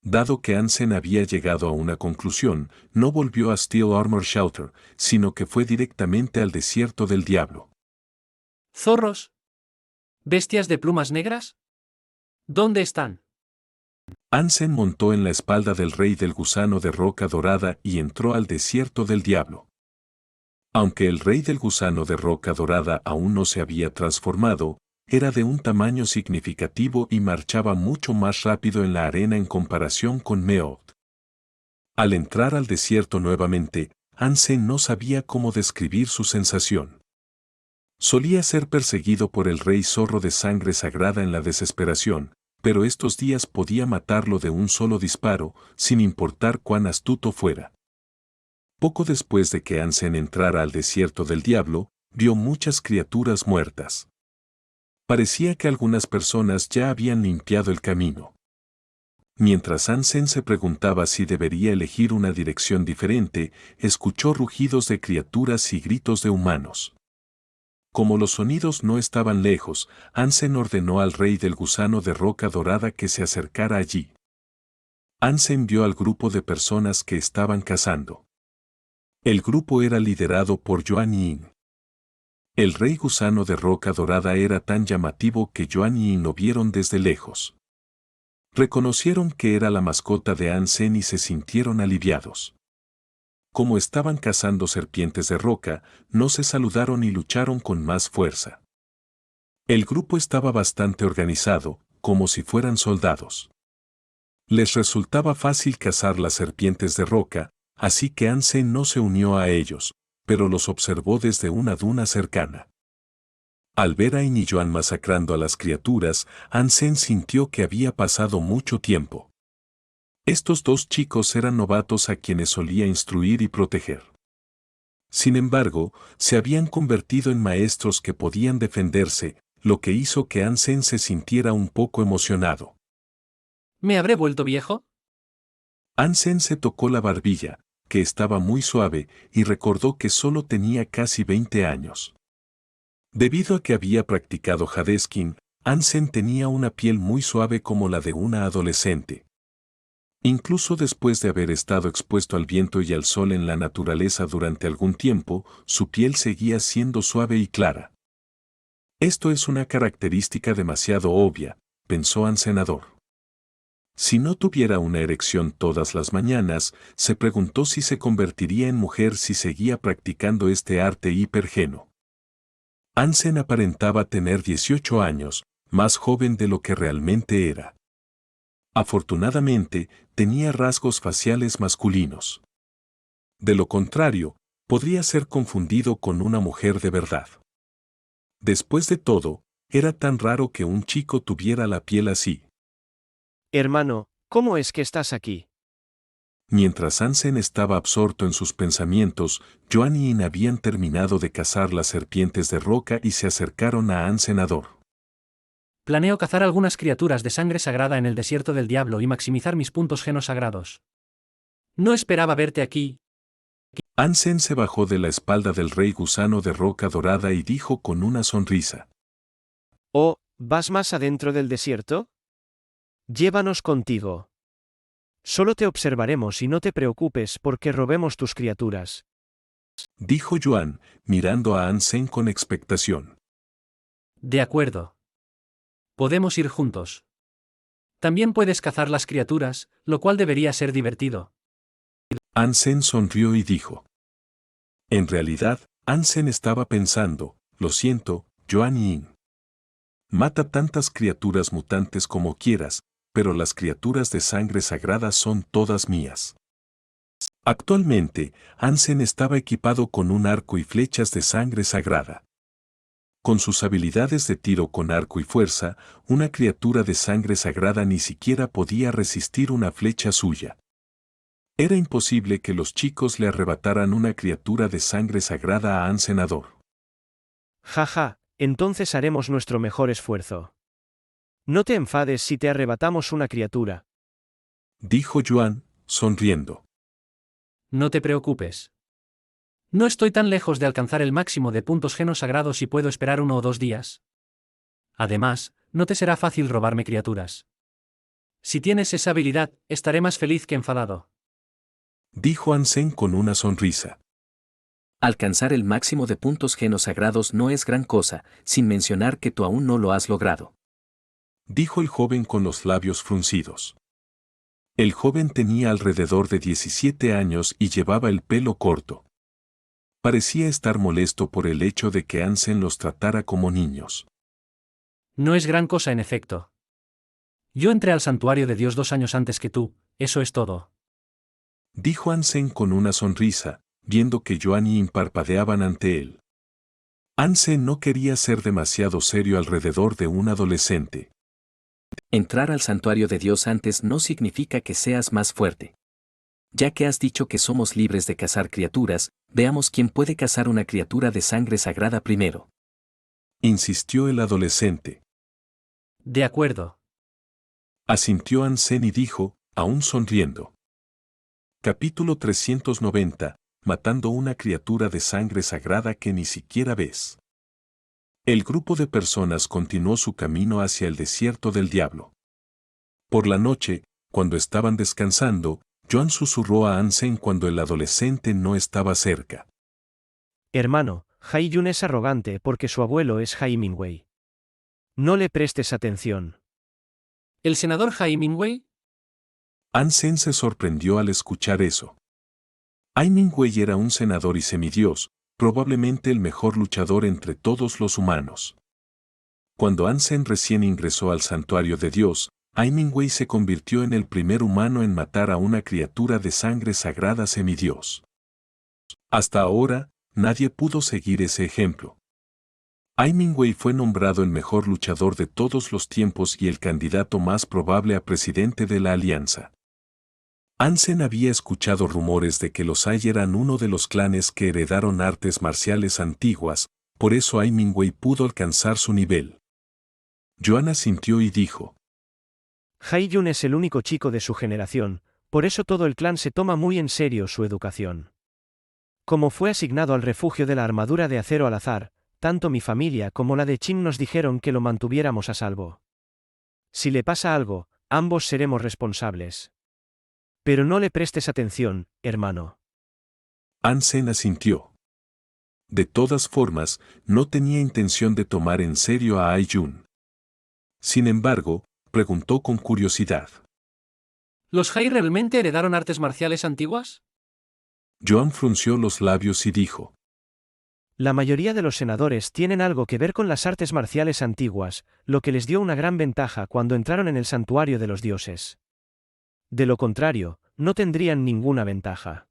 Dado que Ansem había llegado a una conclusión, no volvió a Steel Armor Shelter, sino que fue directamente al desierto del diablo. ¿Zorros? ¿Bestias de plumas negras? ¿Dónde están? Ansem montó en la espalda del rey del gusano de roca dorada y entró al desierto del diablo. Aunque el rey del gusano de roca dorada aún no se había transformado, era de un tamaño significativo y marchaba mucho más rápido en la arena en comparación con Meowth. Al entrar al desierto nuevamente, Ansem no sabía cómo describir su sensación. Solía ser perseguido por el rey zorro de sangre sagrada en la desesperación, pero estos días podía matarlo de un solo disparo, sin importar cuán astuto fuera. Poco después de que Ansem entrara al desierto del diablo, vio muchas criaturas muertas. Parecía que algunas personas ya habían limpiado el camino. Mientras Ansem se preguntaba si debería elegir una dirección diferente, escuchó rugidos de criaturas y gritos de humanos. Como los sonidos no estaban lejos, Ansem ordenó al rey del gusano de roca dorada que se acercara allí. Ansem vio al grupo de personas que estaban cazando. El grupo era liderado por Yuan Yin. El rey gusano de roca dorada era tan llamativo que Yuan y Yin lo vieron desde lejos. Reconocieron que era la mascota de Ansem y se sintieron aliviados. Como estaban cazando serpientes de roca, no se saludaron y lucharon con más fuerza. El grupo estaba bastante organizado, como si fueran soldados. Les resultaba fácil cazar las serpientes de roca, así que Ansem no se unió a ellos, pero los observó desde una duna cercana. Al ver a Yin y Yuan masacrando a las criaturas, Ansem sintió que había pasado mucho tiempo. Estos dos chicos eran novatos a quienes solía instruir y proteger. Sin embargo, se habían convertido en maestros que podían defenderse, lo que hizo que Ansem se sintiera un poco emocionado. ¿Me habré vuelto viejo? Ansem se tocó la barbilla, que estaba muy suave, y recordó que solo tenía casi 20 años. Debido a que había practicado Hadeskin, Ansem tenía una piel muy suave como la de una adolescente. Incluso después de haber estado expuesto al viento y al sol en la naturaleza durante algún tiempo, su piel seguía siendo suave y clara. Esto es una característica demasiado obvia, pensó Ansenador. Si no tuviera una erección todas las mañanas, se preguntó si se convertiría en mujer si seguía practicando este arte hipergeno. Ansem aparentaba tener 18 años, más joven de lo que realmente era. Afortunadamente, tenía rasgos faciales masculinos. De lo contrario, podría ser confundido con una mujer de verdad. Después de todo, era tan raro que un chico tuviera la piel así. Hermano, ¿cómo es que estás aquí? Mientras Ansem estaba absorto en sus pensamientos, Yuan y Yin habían terminado de cazar las serpientes de roca y se acercaron a Ansenador. Planeo cazar algunas criaturas de sangre sagrada en el desierto del diablo y maximizar mis puntos genos sagrados. No esperaba verte aquí. Ansem se bajó de la espalda del rey gusano de roca dorada y dijo con una sonrisa. Oh, ¿vas más adentro del desierto? Llévanos contigo. Solo te observaremos y no te preocupes porque robemos tus criaturas. Dijo Yuan, mirando a Ansem con expectación. De acuerdo. Podemos ir juntos. También puedes cazar las criaturas, lo cual debería ser divertido. Ansem sonrió y dijo. En realidad, Ansem estaba pensando, lo siento, Joan Yin. Mata tantas criaturas mutantes como quieras, pero las criaturas de sangre sagrada son todas mías. Actualmente, Ansem estaba equipado con un arco y flechas de sangre sagrada. Con sus habilidades de tiro con arco y fuerza, una criatura de sangre sagrada ni siquiera podía resistir una flecha suya. Era imposible que los chicos le arrebataran una criatura de sangre sagrada a Ansenador. Jaja, entonces haremos nuestro mejor esfuerzo. No te enfades si te arrebatamos una criatura. Dijo Joan, sonriendo. No te preocupes. No estoy tan lejos de alcanzar el máximo de puntos genos sagrados y puedo esperar 1 o 2 días. Además, no te será fácil robarme criaturas. Si tienes esa habilidad, estaré más feliz que enfadado. Dijo Ansem con una sonrisa. Alcanzar el máximo de puntos genos sagrados no es gran cosa, sin mencionar que tú aún no lo has logrado. Dijo el joven con los labios fruncidos. El joven tenía alrededor de 17 años y llevaba el pelo corto. Parecía estar molesto por el hecho de que Ansem los tratara como niños. No es gran cosa en efecto. Yo entré al santuario de Dios 2 años antes que tú, eso es todo. Dijo Ansem con una sonrisa, viendo que Joan y Yin parpadeaban ante él. Ansem no quería ser demasiado serio alrededor de un adolescente. Entrar al santuario de Dios antes no significa que seas más fuerte. Ya que has dicho que somos libres de cazar criaturas, veamos quién puede cazar una criatura de sangre sagrada primero. Insistió el adolescente. De acuerdo. Asintió Ansem y dijo, aún sonriendo. Capítulo 390. Matando una criatura de sangre sagrada que ni siquiera ves. El grupo de personas continuó su camino hacia el desierto del diablo. Por la noche, cuando estaban descansando, Joan susurró a Ansem cuando el adolescente no estaba cerca. Hermano, Hai-Jun es arrogante porque su abuelo es Hai Mingwei. No le prestes atención. ¿El senador Hai Mingwei? Ansem se sorprendió al escuchar eso. Ai Mingwei era un senador y semidios, probablemente el mejor luchador entre todos los humanos. Cuando Ansem recién ingresó al santuario de Dios, Ai Mingwei se convirtió en el primer humano en matar a una criatura de sangre sagrada semidios. Hasta ahora, nadie pudo seguir ese ejemplo. Ai Mingwei fue nombrado el mejor luchador de todos los tiempos y el candidato más probable a presidente de la Alianza. Ansem había escuchado rumores de que los Ai eran uno de los clanes que heredaron artes marciales antiguas, por eso Ai Mingwei pudo alcanzar su nivel. Joan asintió y dijo. Hai-Jun es el único chico de su generación, por eso todo el clan se toma muy en serio su educación. Como fue asignado al refugio de la armadura de acero al azar, tanto mi familia como la de Chin nos dijeron que lo mantuviéramos a salvo. Si le pasa algo, ambos seremos responsables. Pero no le prestes atención, hermano. Ansem asintió. De todas formas, no tenía intención de tomar en serio a Hai-Jun. Sin embargo, preguntó con curiosidad. ¿Los Hai realmente heredaron artes marciales antiguas? Joan frunció los labios y dijo. La mayoría de los senadores tienen algo que ver con las artes marciales antiguas, lo que les dio una gran ventaja cuando entraron en el santuario de los dioses. De lo contrario, no tendrían ninguna ventaja.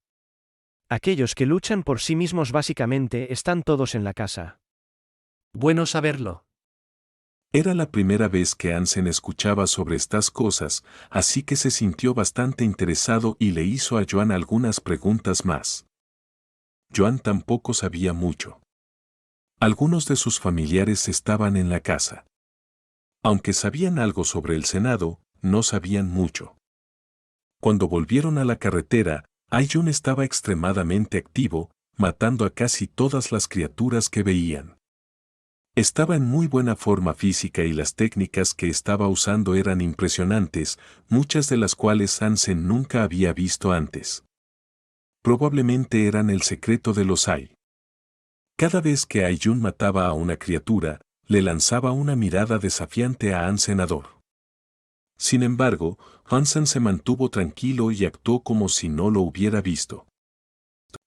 Aquellos que luchan por sí mismos básicamente están todos en la casa. Bueno saberlo. Era la primera vez que Ansem escuchaba sobre estas cosas, así que se sintió bastante interesado y le hizo a Joan algunas preguntas más. Joan tampoco sabía mucho. Algunos de sus familiares estaban en la casa. Aunque sabían algo sobre el Senado, no sabían mucho. Cuando volvieron a la carretera, Hai-Jun estaba extremadamente activo, matando a casi todas las criaturas que veían. Estaba en muy buena forma física y las técnicas que estaba usando eran impresionantes, muchas de las cuales Ansem nunca había visto antes. Probablemente eran el secreto de los Ai. Cada vez que Hai-Jun mataba a una criatura, le lanzaba una mirada desafiante a Senador. Sin embargo, Hansen se mantuvo tranquilo y actuó como si no lo hubiera visto.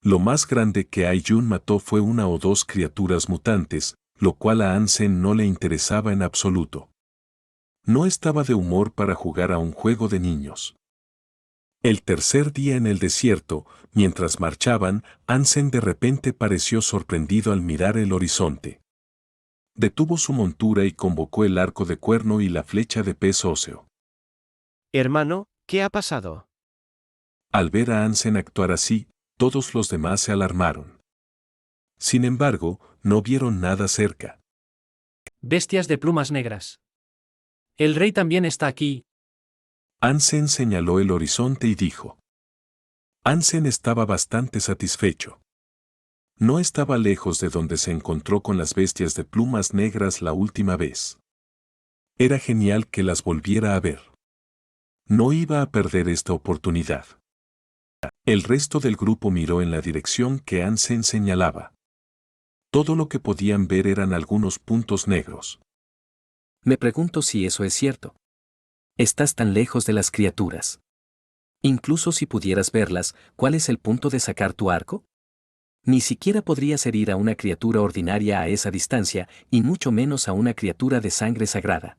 Lo más grande que Ai-jun mató fue una o dos criaturas mutantes, lo cual a Hansen no le interesaba en absoluto. No estaba de humor para jugar a un juego de niños. El tercer día en el desierto, mientras marchaban, Hansen de repente pareció sorprendido al mirar el horizonte. Detuvo su montura y convocó el arco de cuerno y la flecha de pez óseo. Hermano, ¿qué ha pasado? Al ver a Hansen actuar así, todos los demás se alarmaron. Sin embargo, no vieron nada cerca. Bestias de plumas negras. El rey también está aquí. Hansen señaló el horizonte y dijo. Hansen estaba bastante satisfecho. No estaba lejos de donde se encontró con las bestias de plumas negras la última vez. Era genial que las volviera a ver. No iba a perder esta oportunidad. El resto del grupo miró en la dirección que Hansen señalaba. Todo lo que podían ver eran algunos puntos negros. Me pregunto si eso es cierto. Estás tan lejos de las criaturas. Incluso si pudieras verlas, ¿cuál es el punto de sacar tu arco? Ni siquiera podrías herir a una criatura ordinaria a esa distancia, y mucho menos a una criatura de sangre sagrada.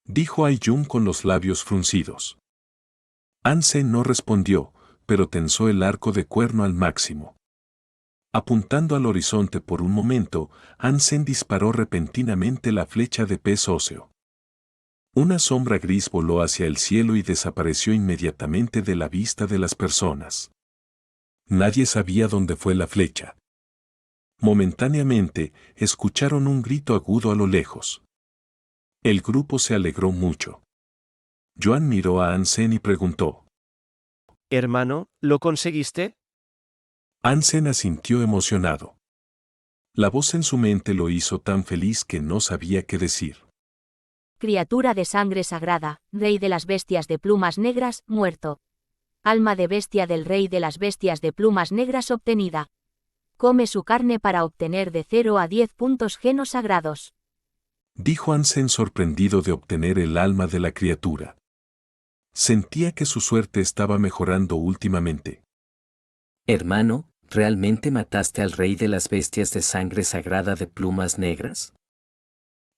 Dijo Ai-jun con los labios fruncidos. Hansen no respondió, pero tensó el arco de cuerno al máximo. Apuntando al horizonte por un momento, Hansen disparó repentinamente la flecha de pez óseo. Una sombra gris voló hacia el cielo y desapareció inmediatamente de la vista de las personas. Nadie sabía dónde fue la flecha. Momentáneamente, escucharon un grito agudo a lo lejos. El grupo se alegró mucho. Joan miró a Hansen y preguntó. Hermano, ¿lo conseguiste? Hansen asintió emocionado. La voz en su mente lo hizo tan feliz que no sabía qué decir. Criatura de sangre sagrada, rey de las bestias de plumas negras, muerto. Alma de bestia del rey de las bestias de plumas negras obtenida. Come su carne para obtener de 0 a 10 puntos genos sagrados. Dijo Hansen sorprendido de obtener el alma de la criatura. Sentía que su suerte estaba mejorando últimamente. Hermano, ¿realmente mataste al rey de las bestias de sangre sagrada de plumas negras?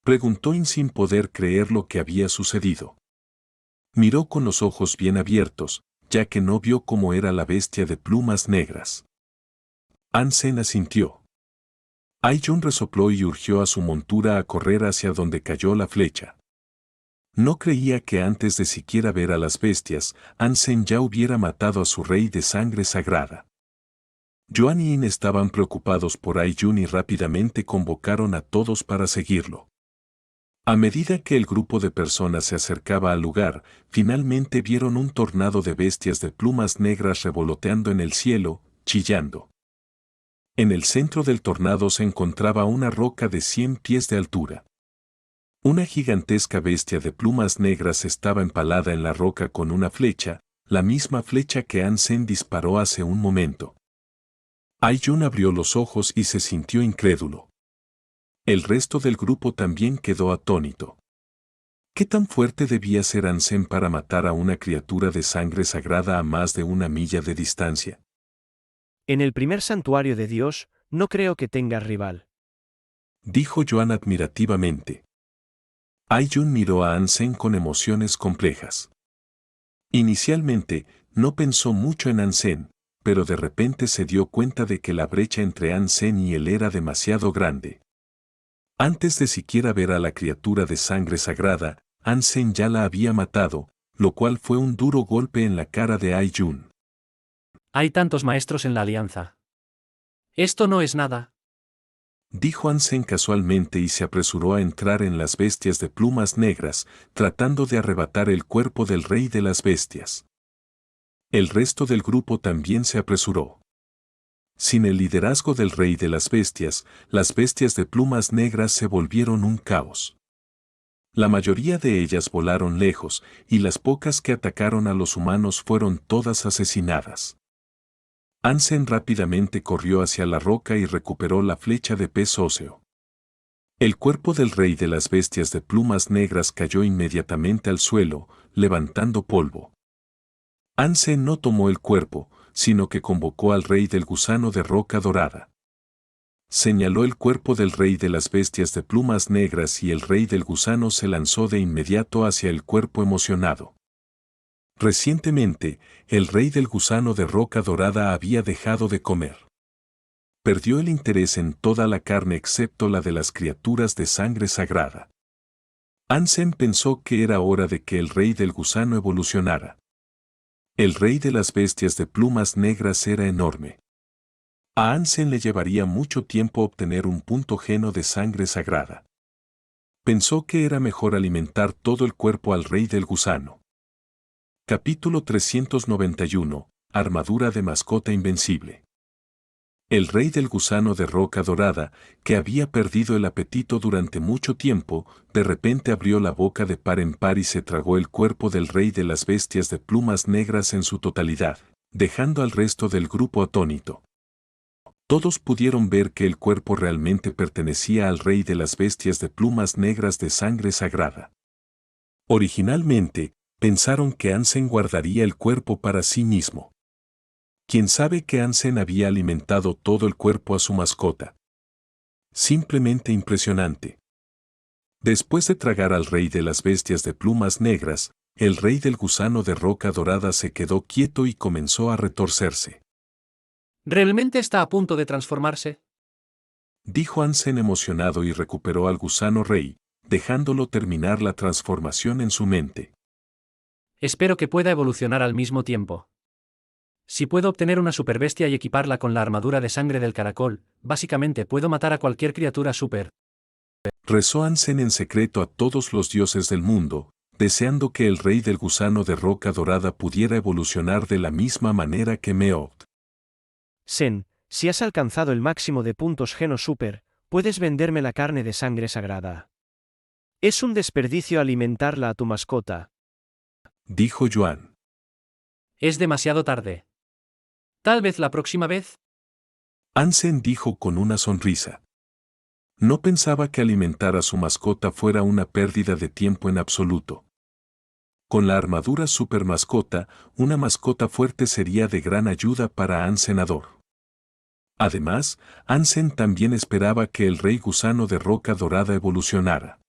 Preguntó sin poder creer lo que había sucedido. Miró con los ojos bien abiertos, ya que no vio cómo era la bestia de plumas negras. Hansen asintió. Ai-jun resopló y urgió a su montura a correr hacia donde cayó la flecha. No creía que antes de siquiera ver a las bestias, Hansen ya hubiera matado a su rey de sangre sagrada. Joan y In estaban preocupados por Ai-jun y rápidamente convocaron a todos para seguirlo. A medida que el grupo de personas se acercaba al lugar, finalmente vieron un tornado de bestias de plumas negras revoloteando en el cielo, chillando. En el centro del tornado se encontraba una roca de 100 pies de altura. Una gigantesca bestia de plumas negras estaba empalada en la roca con una flecha, la misma flecha que Hansen disparó hace un momento. Ai-jun abrió los ojos y se sintió incrédulo. El resto del grupo también quedó atónito. ¿Qué tan fuerte debía ser Hansen para matar a una criatura de sangre sagrada a más de 1 milla de distancia? En el primer santuario de Dios, no creo que tenga rival. Dijo Joan admirativamente. Ai-jun miró a Hansen con emociones complejas. Inicialmente, no pensó mucho en Hansen, pero de repente se dio cuenta de que la brecha entre Hansen y él era demasiado grande. Antes de siquiera ver a la criatura de sangre sagrada, Hansen ya la había matado, lo cual fue un duro golpe en la cara de Ai-jun. Hay tantos maestros en la alianza. Esto no es nada. Dijo Hansen casualmente y se apresuró a entrar en las bestias de plumas negras, tratando de arrebatar el cuerpo del rey de las bestias. El resto del grupo también se apresuró. Sin el liderazgo del rey de las bestias de plumas negras se volvieron un caos. La mayoría de ellas volaron lejos, y las pocas que atacaron a los humanos fueron todas asesinadas. Hansen rápidamente corrió hacia la roca y recuperó la flecha de pez óseo. El cuerpo del rey de las bestias de plumas negras cayó inmediatamente al suelo, levantando polvo. Hansen no tomó el cuerpo, sino que convocó al rey del gusano de roca dorada. Señaló el cuerpo del rey de las bestias de plumas negras y el rey del gusano se lanzó de inmediato hacia el cuerpo emocionado. Recientemente, el rey del gusano de roca dorada había dejado de comer. Perdió el interés en toda la carne excepto la de las criaturas de sangre sagrada. Hansen pensó que era hora de que el rey del gusano evolucionara. El rey de las bestias de plumas negras era enorme. A Hansen le llevaría mucho tiempo obtener un punto geno de sangre sagrada. Pensó que era mejor alimentar todo el cuerpo al rey del gusano. Capítulo 391. Armadura de mascota invencible. El rey del gusano de roca dorada, que había perdido el apetito durante mucho tiempo, de repente abrió la boca de par en par y se tragó el cuerpo del rey de las bestias de plumas negras en su totalidad, dejando al resto del grupo atónito. Todos pudieron ver que el cuerpo realmente pertenecía al rey de las bestias de plumas negras de sangre sagrada. Originalmente, pensaron que Hansen guardaría el cuerpo para sí mismo. ¿Quién sabe que Hansen había alimentado todo el cuerpo a su mascota? Simplemente impresionante. Después de tragar al rey de las bestias de plumas negras, el rey del gusano de roca dorada se quedó quieto y comenzó a retorcerse. ¿Realmente está a punto de transformarse? Dijo Hansen emocionado y recuperó al gusano rey, dejándolo terminar la transformación en su mente. Espero que pueda evolucionar al mismo tiempo. Si puedo obtener una superbestia y equiparla con la armadura de sangre del caracol, básicamente puedo matar a cualquier criatura super. Rezó Hansen en secreto a todos los dioses del mundo, deseando que el rey del gusano de roca dorada pudiera evolucionar de la misma manera que Meot. Sen, si has alcanzado el máximo de puntos geno super, puedes venderme la carne de sangre sagrada. Es un desperdicio alimentarla a tu mascota. Dijo Yuan. Es demasiado tarde. Tal vez la próxima vez. Hansen dijo con una sonrisa. No pensaba que alimentar a su mascota fuera una pérdida de tiempo en absoluto. Con la armadura super mascota, una mascota fuerte sería de gran ayuda para Hansenador. Además, Hansen también esperaba que el rey gusano de roca dorada evolucionara.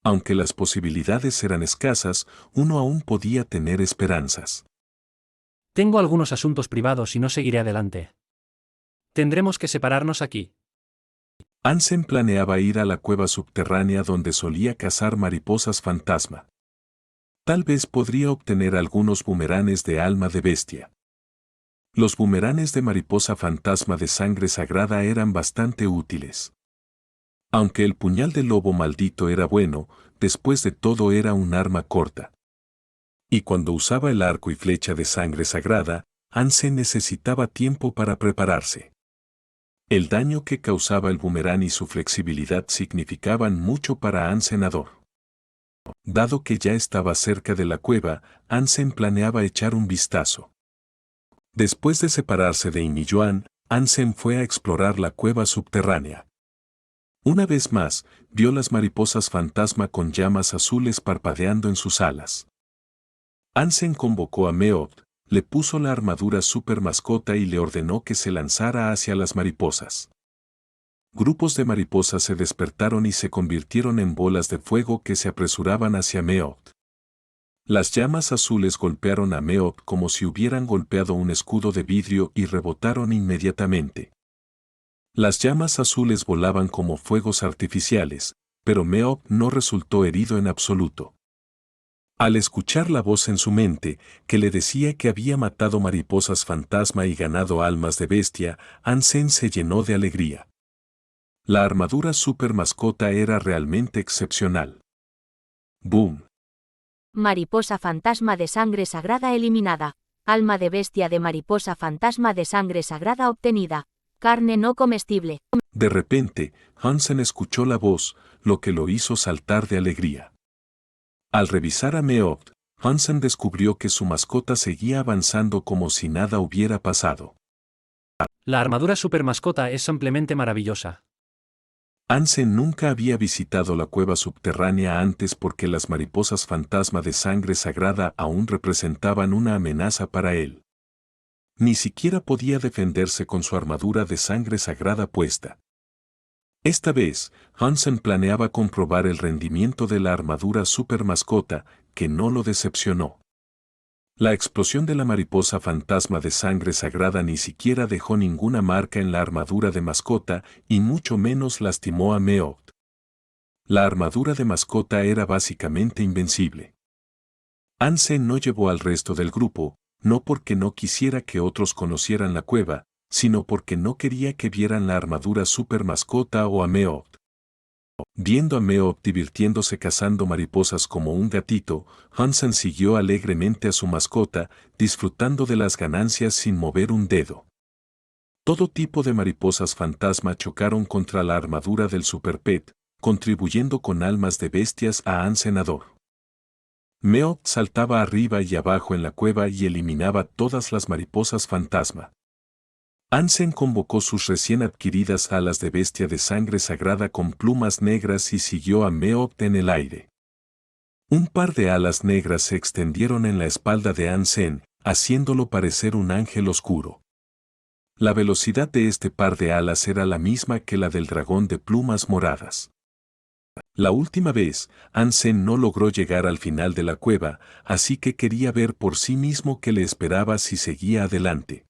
Aunque las posibilidades eran escasas, uno aún podía tener esperanzas. Tengo algunos asuntos privados y no seguiré adelante. Tendremos que separarnos aquí. Hansen planeaba ir a la cueva subterránea donde solía cazar mariposas fantasma. Tal vez podría obtener algunos bumeranes de alma de bestia. Los bumeranes de mariposa fantasma de sangre sagrada eran bastante útiles. Aunque el puñal del lobo maldito era bueno, después de todo era un arma corta. Y cuando usaba el arco y flecha de sangre sagrada, Hansen necesitaba tiempo para prepararse. El daño que causaba el boomerang y su flexibilidad significaban mucho para Hansenador. Dado que ya estaba cerca de la cueva, Hansen planeaba echar un vistazo. Después de separarse de Yin y Yuan, Hansen fue a explorar la cueva subterránea. Una vez más, vio las mariposas fantasma con llamas azules parpadeando en sus alas. Hansen convocó a Meot, le puso la armadura super mascota y le ordenó que se lanzara hacia las mariposas. Grupos de mariposas se despertaron y se convirtieron en bolas de fuego que se apresuraban hacia Meot. Las llamas azules golpearon a Meot como si hubieran golpeado un escudo de vidrio y rebotaron inmediatamente. Las llamas azules volaban como fuegos artificiales, pero Meot no resultó herido en absoluto. Al escuchar la voz en su mente, que le decía que había matado mariposas fantasma y ganado almas de bestia, Hansen se llenó de alegría. La armadura super mascota era realmente excepcional. ¡Boom! Mariposa fantasma de sangre sagrada eliminada. Alma de bestia de mariposa fantasma de sangre sagrada obtenida. Carne no comestible. De repente, Hansen escuchó la voz, lo que lo hizo saltar de alegría. Al revisar a Meot, Hansen descubrió que su mascota seguía avanzando como si nada hubiera pasado. La armadura super mascota es simplemente maravillosa. Hansen nunca había visitado la cueva subterránea antes porque las mariposas fantasma de sangre sagrada aún representaban una amenaza para él. Ni siquiera podía defenderse con su armadura de sangre sagrada puesta. Esta vez, Hansen planeaba comprobar el rendimiento de la armadura super mascota, que no lo decepcionó. La explosión de la mariposa fantasma de sangre sagrada ni siquiera dejó ninguna marca en la armadura de mascota y mucho menos lastimó a Meowth. La armadura de mascota era básicamente invencible. Hansen no llevó al resto del grupo, no porque no quisiera que otros conocieran la cueva, sino porque no quería que vieran la armadura super mascota o a Meowth. Viendo a Meowth divirtiéndose cazando mariposas como un gatito, Hansen siguió alegremente a su mascota, disfrutando de las ganancias sin mover un dedo. Todo tipo de mariposas fantasma chocaron contra la armadura del Super Pet, contribuyendo con almas de bestias a Hansenador. Meowth saltaba arriba y abajo en la cueva y eliminaba todas las mariposas fantasma. Hansen convocó sus recién adquiridas alas de bestia de sangre sagrada con plumas negras y siguió a Meowth en el aire. Un par de alas negras se extendieron en la espalda de Hansen, haciéndolo parecer un ángel oscuro. La velocidad de este par de alas era la misma que la del dragón de plumas moradas. La última vez, Hansen no logró llegar al final de la cueva, así que quería ver por sí mismo qué le esperaba si seguía adelante.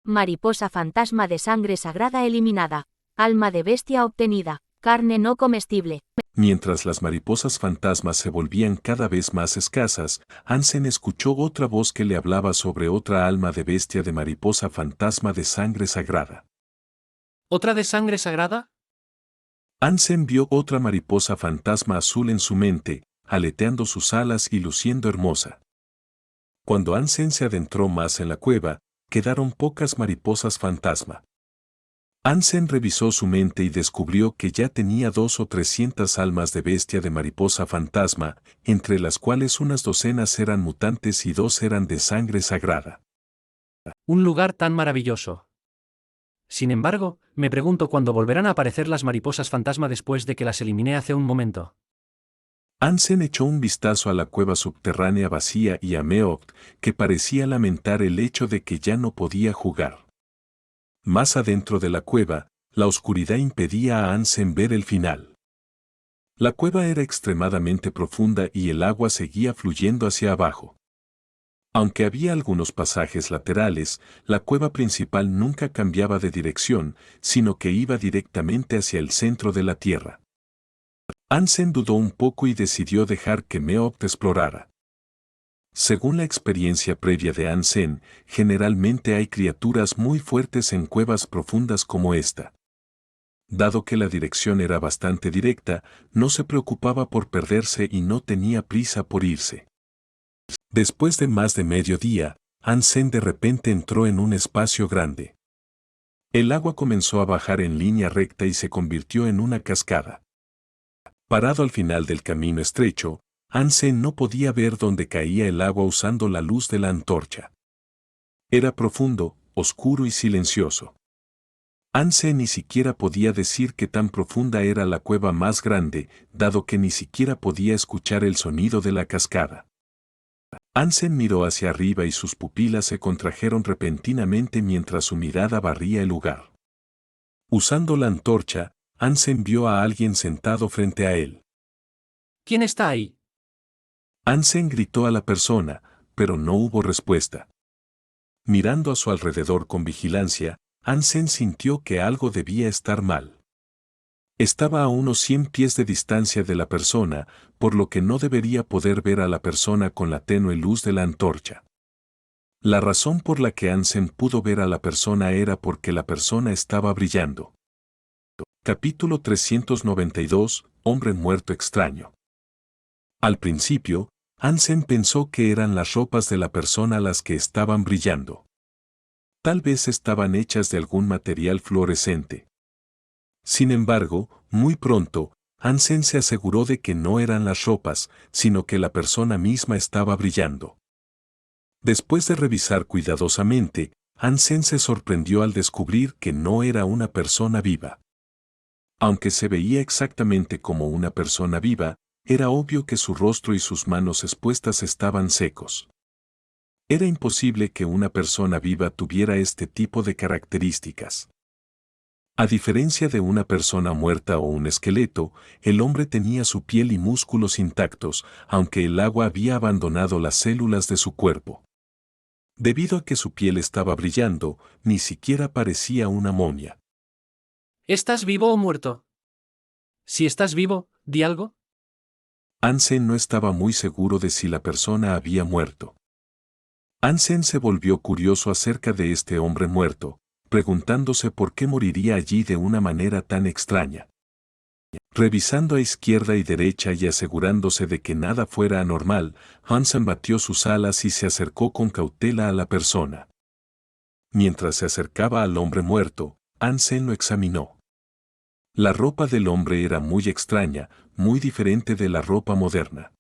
Mariposa fantasma de sangre sagrada eliminada. Alma de bestia obtenida. Carne no comestible. Mientras las mariposas fantasmas se volvían cada vez más escasas, Hansen escuchó otra voz que le hablaba sobre otra alma de bestia de mariposa fantasma de sangre sagrada. ¿Otra de sangre sagrada? Hansen vio otra mariposa fantasma azul en su mente, aleteando sus alas y luciendo hermosa. Cuando Hansen se adentró más en la cueva, quedaron pocas mariposas fantasma. Hansen revisó su mente y descubrió que ya tenía 200 o 300 almas de bestia de mariposa fantasma, entre las cuales unas docenas eran mutantes y 2 eran de sangre sagrada. Un lugar tan maravilloso. Sin embargo, me pregunto cuándo volverán a aparecer las mariposas fantasma después de que las eliminé hace un momento. Hansen echó un vistazo a la cueva subterránea vacía y a Meowth, que parecía lamentar el hecho de que ya no podía jugar. Más adentro de la cueva, la oscuridad impedía a Hansen ver el final. La cueva era extremadamente profunda y el agua seguía fluyendo hacia abajo. Aunque había algunos pasajes laterales, la cueva principal nunca cambiaba de dirección, sino que iba directamente hacia el centro de la tierra. Hansen dudó un poco y decidió dejar que Meowth explorara. Según la experiencia previa de Hansen, generalmente hay criaturas muy fuertes en cuevas profundas como esta. Dado que la dirección era bastante directa, no se preocupaba por perderse y no tenía prisa por irse. Después de más de mediodía, Hansen de repente entró en un espacio grande. El agua comenzó a bajar en línea recta y se convirtió en una cascada. Parado al final del camino estrecho, Hansen no podía ver dónde caía el agua usando la luz de la antorcha. Era profundo, oscuro y silencioso. Hansen ni siquiera podía decir qué tan profunda era la cueva más grande, dado que ni siquiera podía escuchar el sonido de la cascada. Hansen miró hacia arriba y sus pupilas se contrajeron repentinamente mientras su mirada barría el lugar. Usando la antorcha, Hansen vio a alguien sentado frente a él. ¿Quién está ahí? Hansen gritó a la persona, pero no hubo respuesta. Mirando a su alrededor con vigilancia, Hansen sintió que algo debía estar mal. Estaba a unos 100 pies de distancia de la persona, por lo que no debería poder ver a la persona con la tenue luz de la antorcha. La razón por la que Hansen pudo ver a la persona era porque la persona estaba brillando. Capítulo 392, Hombre muerto extraño. Al principio, Hansen pensó que eran las ropas de la persona las que estaban brillando. Tal vez estaban hechas de algún material fluorescente. Sin embargo, muy pronto, Hansen se aseguró de que no eran las ropas, sino que la persona misma estaba brillando. Después de revisar cuidadosamente, Hansen se sorprendió al descubrir que no era una persona viva. Aunque se veía exactamente como una persona viva, era obvio que su rostro y sus manos expuestas estaban secos. Era imposible que una persona viva tuviera este tipo de características. A diferencia de una persona muerta o un esqueleto, el hombre tenía su piel y músculos intactos, aunque el agua había abandonado las células de su cuerpo. Debido a que su piel estaba brillando, ni siquiera parecía una momia. ¿Estás vivo o muerto? Si estás vivo, di algo. Hansen no estaba muy seguro de si la persona había muerto. Hansen se volvió curioso acerca de este hombre muerto, preguntándose por qué moriría allí de una manera tan extraña. Revisando a izquierda y derecha y asegurándose de que nada fuera anormal, Hansen batió sus alas y se acercó con cautela a la persona. Mientras se acercaba al hombre muerto, Hansen lo examinó. La ropa del hombre era muy extraña, muy diferente de la ropa moderna.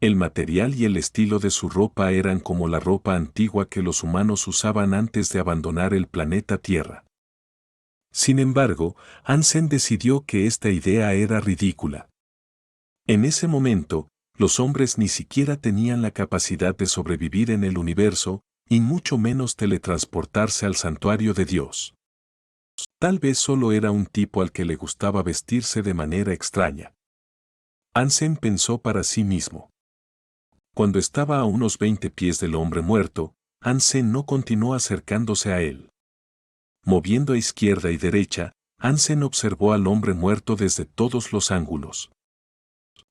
El material y el estilo de su ropa eran como la ropa antigua que los humanos usaban antes de abandonar el planeta Tierra. Sin embargo, Hansen decidió que esta idea era ridícula. En ese momento, los hombres ni siquiera tenían la capacidad de sobrevivir en el universo, y mucho menos teletransportarse al santuario de Dios. Tal vez solo era un tipo al que le gustaba vestirse de manera extraña. Hansen pensó para sí mismo. Cuando estaba a unos 20 pies del hombre muerto, Hansen no continuó acercándose a él. Moviendo a izquierda y derecha, Hansen observó al hombre muerto desde todos los ángulos.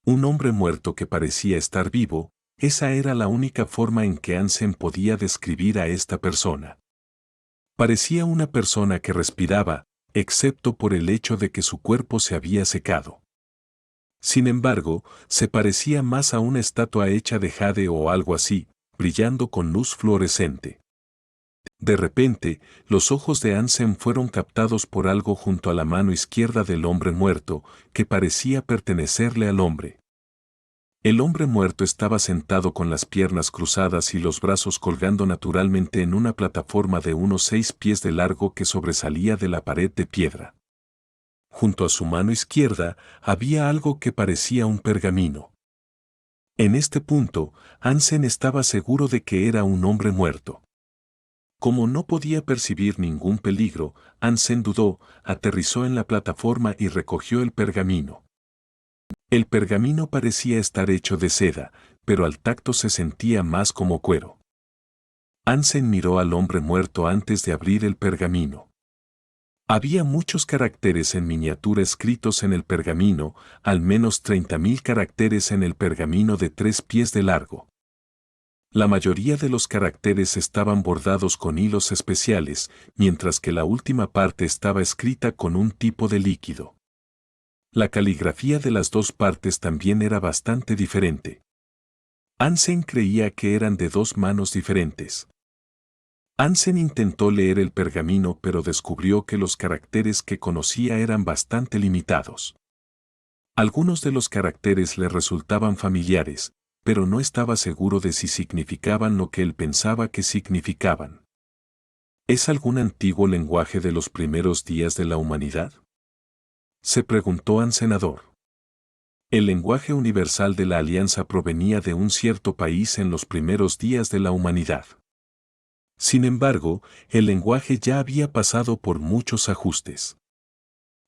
Un hombre muerto que parecía estar vivo, esa era la única forma en que Hansen podía describir a esta persona. Parecía una persona que respiraba, excepto por el hecho de que su cuerpo se había secado. Sin embargo, se parecía más a una estatua hecha de jade o algo así, brillando con luz fluorescente. De repente, los ojos de Hansen fueron captados por algo junto a la mano izquierda del hombre muerto, que parecía pertenecerle al hombre. El hombre muerto estaba sentado con las piernas cruzadas y los brazos colgando naturalmente en una plataforma de unos 6 pies de largo que sobresalía de la pared de piedra. Junto a su mano izquierda había algo que parecía un pergamino. En este punto, Hansen estaba seguro de que era un hombre muerto. Como no podía percibir ningún peligro, Hansen dudó, aterrizó en la plataforma y recogió el pergamino. El pergamino parecía estar hecho de seda, pero al tacto se sentía más como cuero. Hansen miró al hombre muerto antes de abrir el pergamino. Había muchos caracteres en miniatura escritos en el pergamino, al menos 30.000 caracteres en el pergamino de 3 pies de largo. La mayoría de los caracteres estaban bordados con hilos especiales, mientras que la última parte estaba escrita con un tipo de líquido. La caligrafía de las dos partes también era bastante diferente. Hansen creía que eran de 2 manos diferentes. Hansen intentó leer el pergamino pero descubrió que los caracteres que conocía eran bastante limitados. Algunos de los caracteres le resultaban familiares, pero no estaba seguro de si significaban lo que él pensaba que significaban. ¿Es algún antiguo lenguaje de los primeros días de la humanidad?, se preguntó Hansenador. El lenguaje universal de la Alianza provenía de un cierto país en los primeros días de la humanidad. Sin embargo, el lenguaje ya había pasado por muchos ajustes.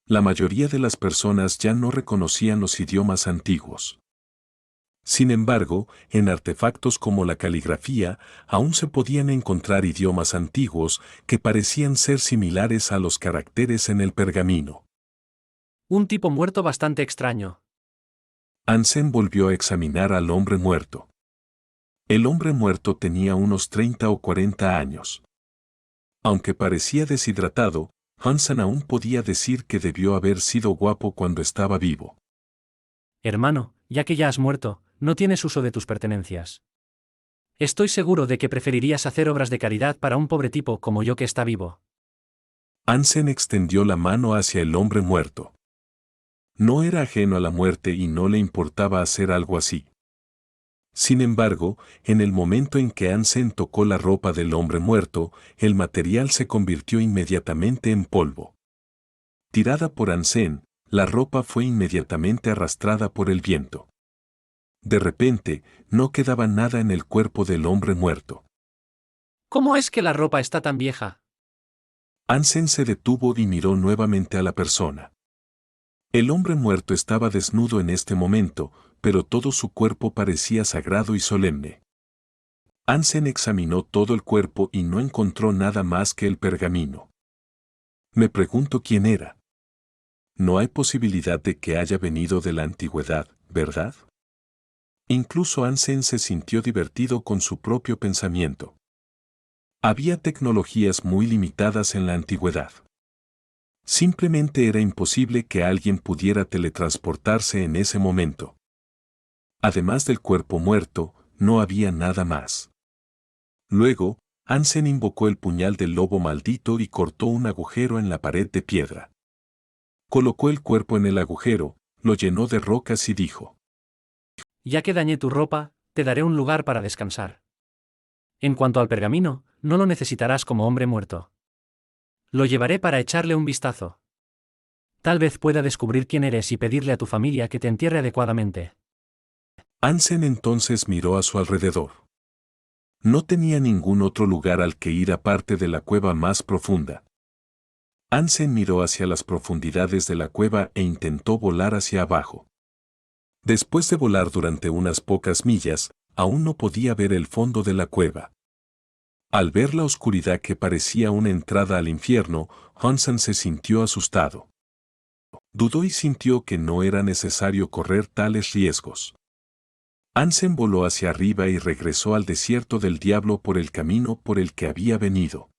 La mayoría de las personas ya no reconocían los idiomas antiguos. Sin embargo, en artefactos como la caligrafía, aún se podían encontrar idiomas antiguos que parecían ser similares a los caracteres en el pergamino. Un tipo muerto bastante extraño. Hansen volvió a examinar al hombre muerto. El hombre muerto tenía unos 30 o 40 años. Aunque parecía deshidratado, Hansen aún podía decir que debió haber sido guapo cuando estaba vivo. Hermano, ya que ya has muerto, no tienes uso de tus pertenencias. Estoy seguro de que preferirías hacer obras de caridad para un pobre tipo como yo que está vivo. Hansen extendió la mano hacia el hombre muerto. No era ajeno a la muerte y no le importaba hacer algo así. Sin embargo, en el momento en que Hansen tocó la ropa del hombre muerto, el material se convirtió inmediatamente en polvo. Tirada por Hansen, la ropa fue inmediatamente arrastrada por el viento. De repente, no quedaba nada en el cuerpo del hombre muerto. ¿Cómo es que la ropa está tan vieja? Hansen se detuvo y miró nuevamente a la persona. El hombre muerto estaba desnudo en este momento, pero todo su cuerpo parecía sagrado y solemne. Hansen examinó todo el cuerpo y no encontró nada más que el pergamino. Me pregunto quién era. No hay posibilidad de que haya venido de la antigüedad, ¿verdad? Incluso Hansen se sintió divertido con su propio pensamiento. Había tecnologías muy limitadas en la antigüedad. Simplemente era imposible que alguien pudiera teletransportarse en ese momento. Además del cuerpo muerto, no había nada más. Luego, Hansen invocó el puñal del lobo maldito y cortó un agujero en la pared de piedra. Colocó el cuerpo en el agujero, lo llenó de rocas y dijo: Ya que dañé tu ropa, te daré un lugar para descansar. En cuanto al pergamino, no lo necesitarás como hombre muerto. Lo llevaré para echarle un vistazo. Tal vez pueda descubrir quién eres y pedirle a tu familia que te entierre adecuadamente. Hansen entonces miró a su alrededor. No tenía ningún otro lugar al que ir aparte de la cueva más profunda. Hansen miró hacia las profundidades de la cueva e intentó volar hacia abajo. Después de volar durante unas pocas millas, aún no podía ver el fondo de la cueva. Al ver la oscuridad que parecía una entrada al infierno, Hansen se sintió asustado. Dudó y sintió que no era necesario correr tales riesgos. Hansen voló hacia arriba y regresó al desierto del diablo por el camino por el que había venido.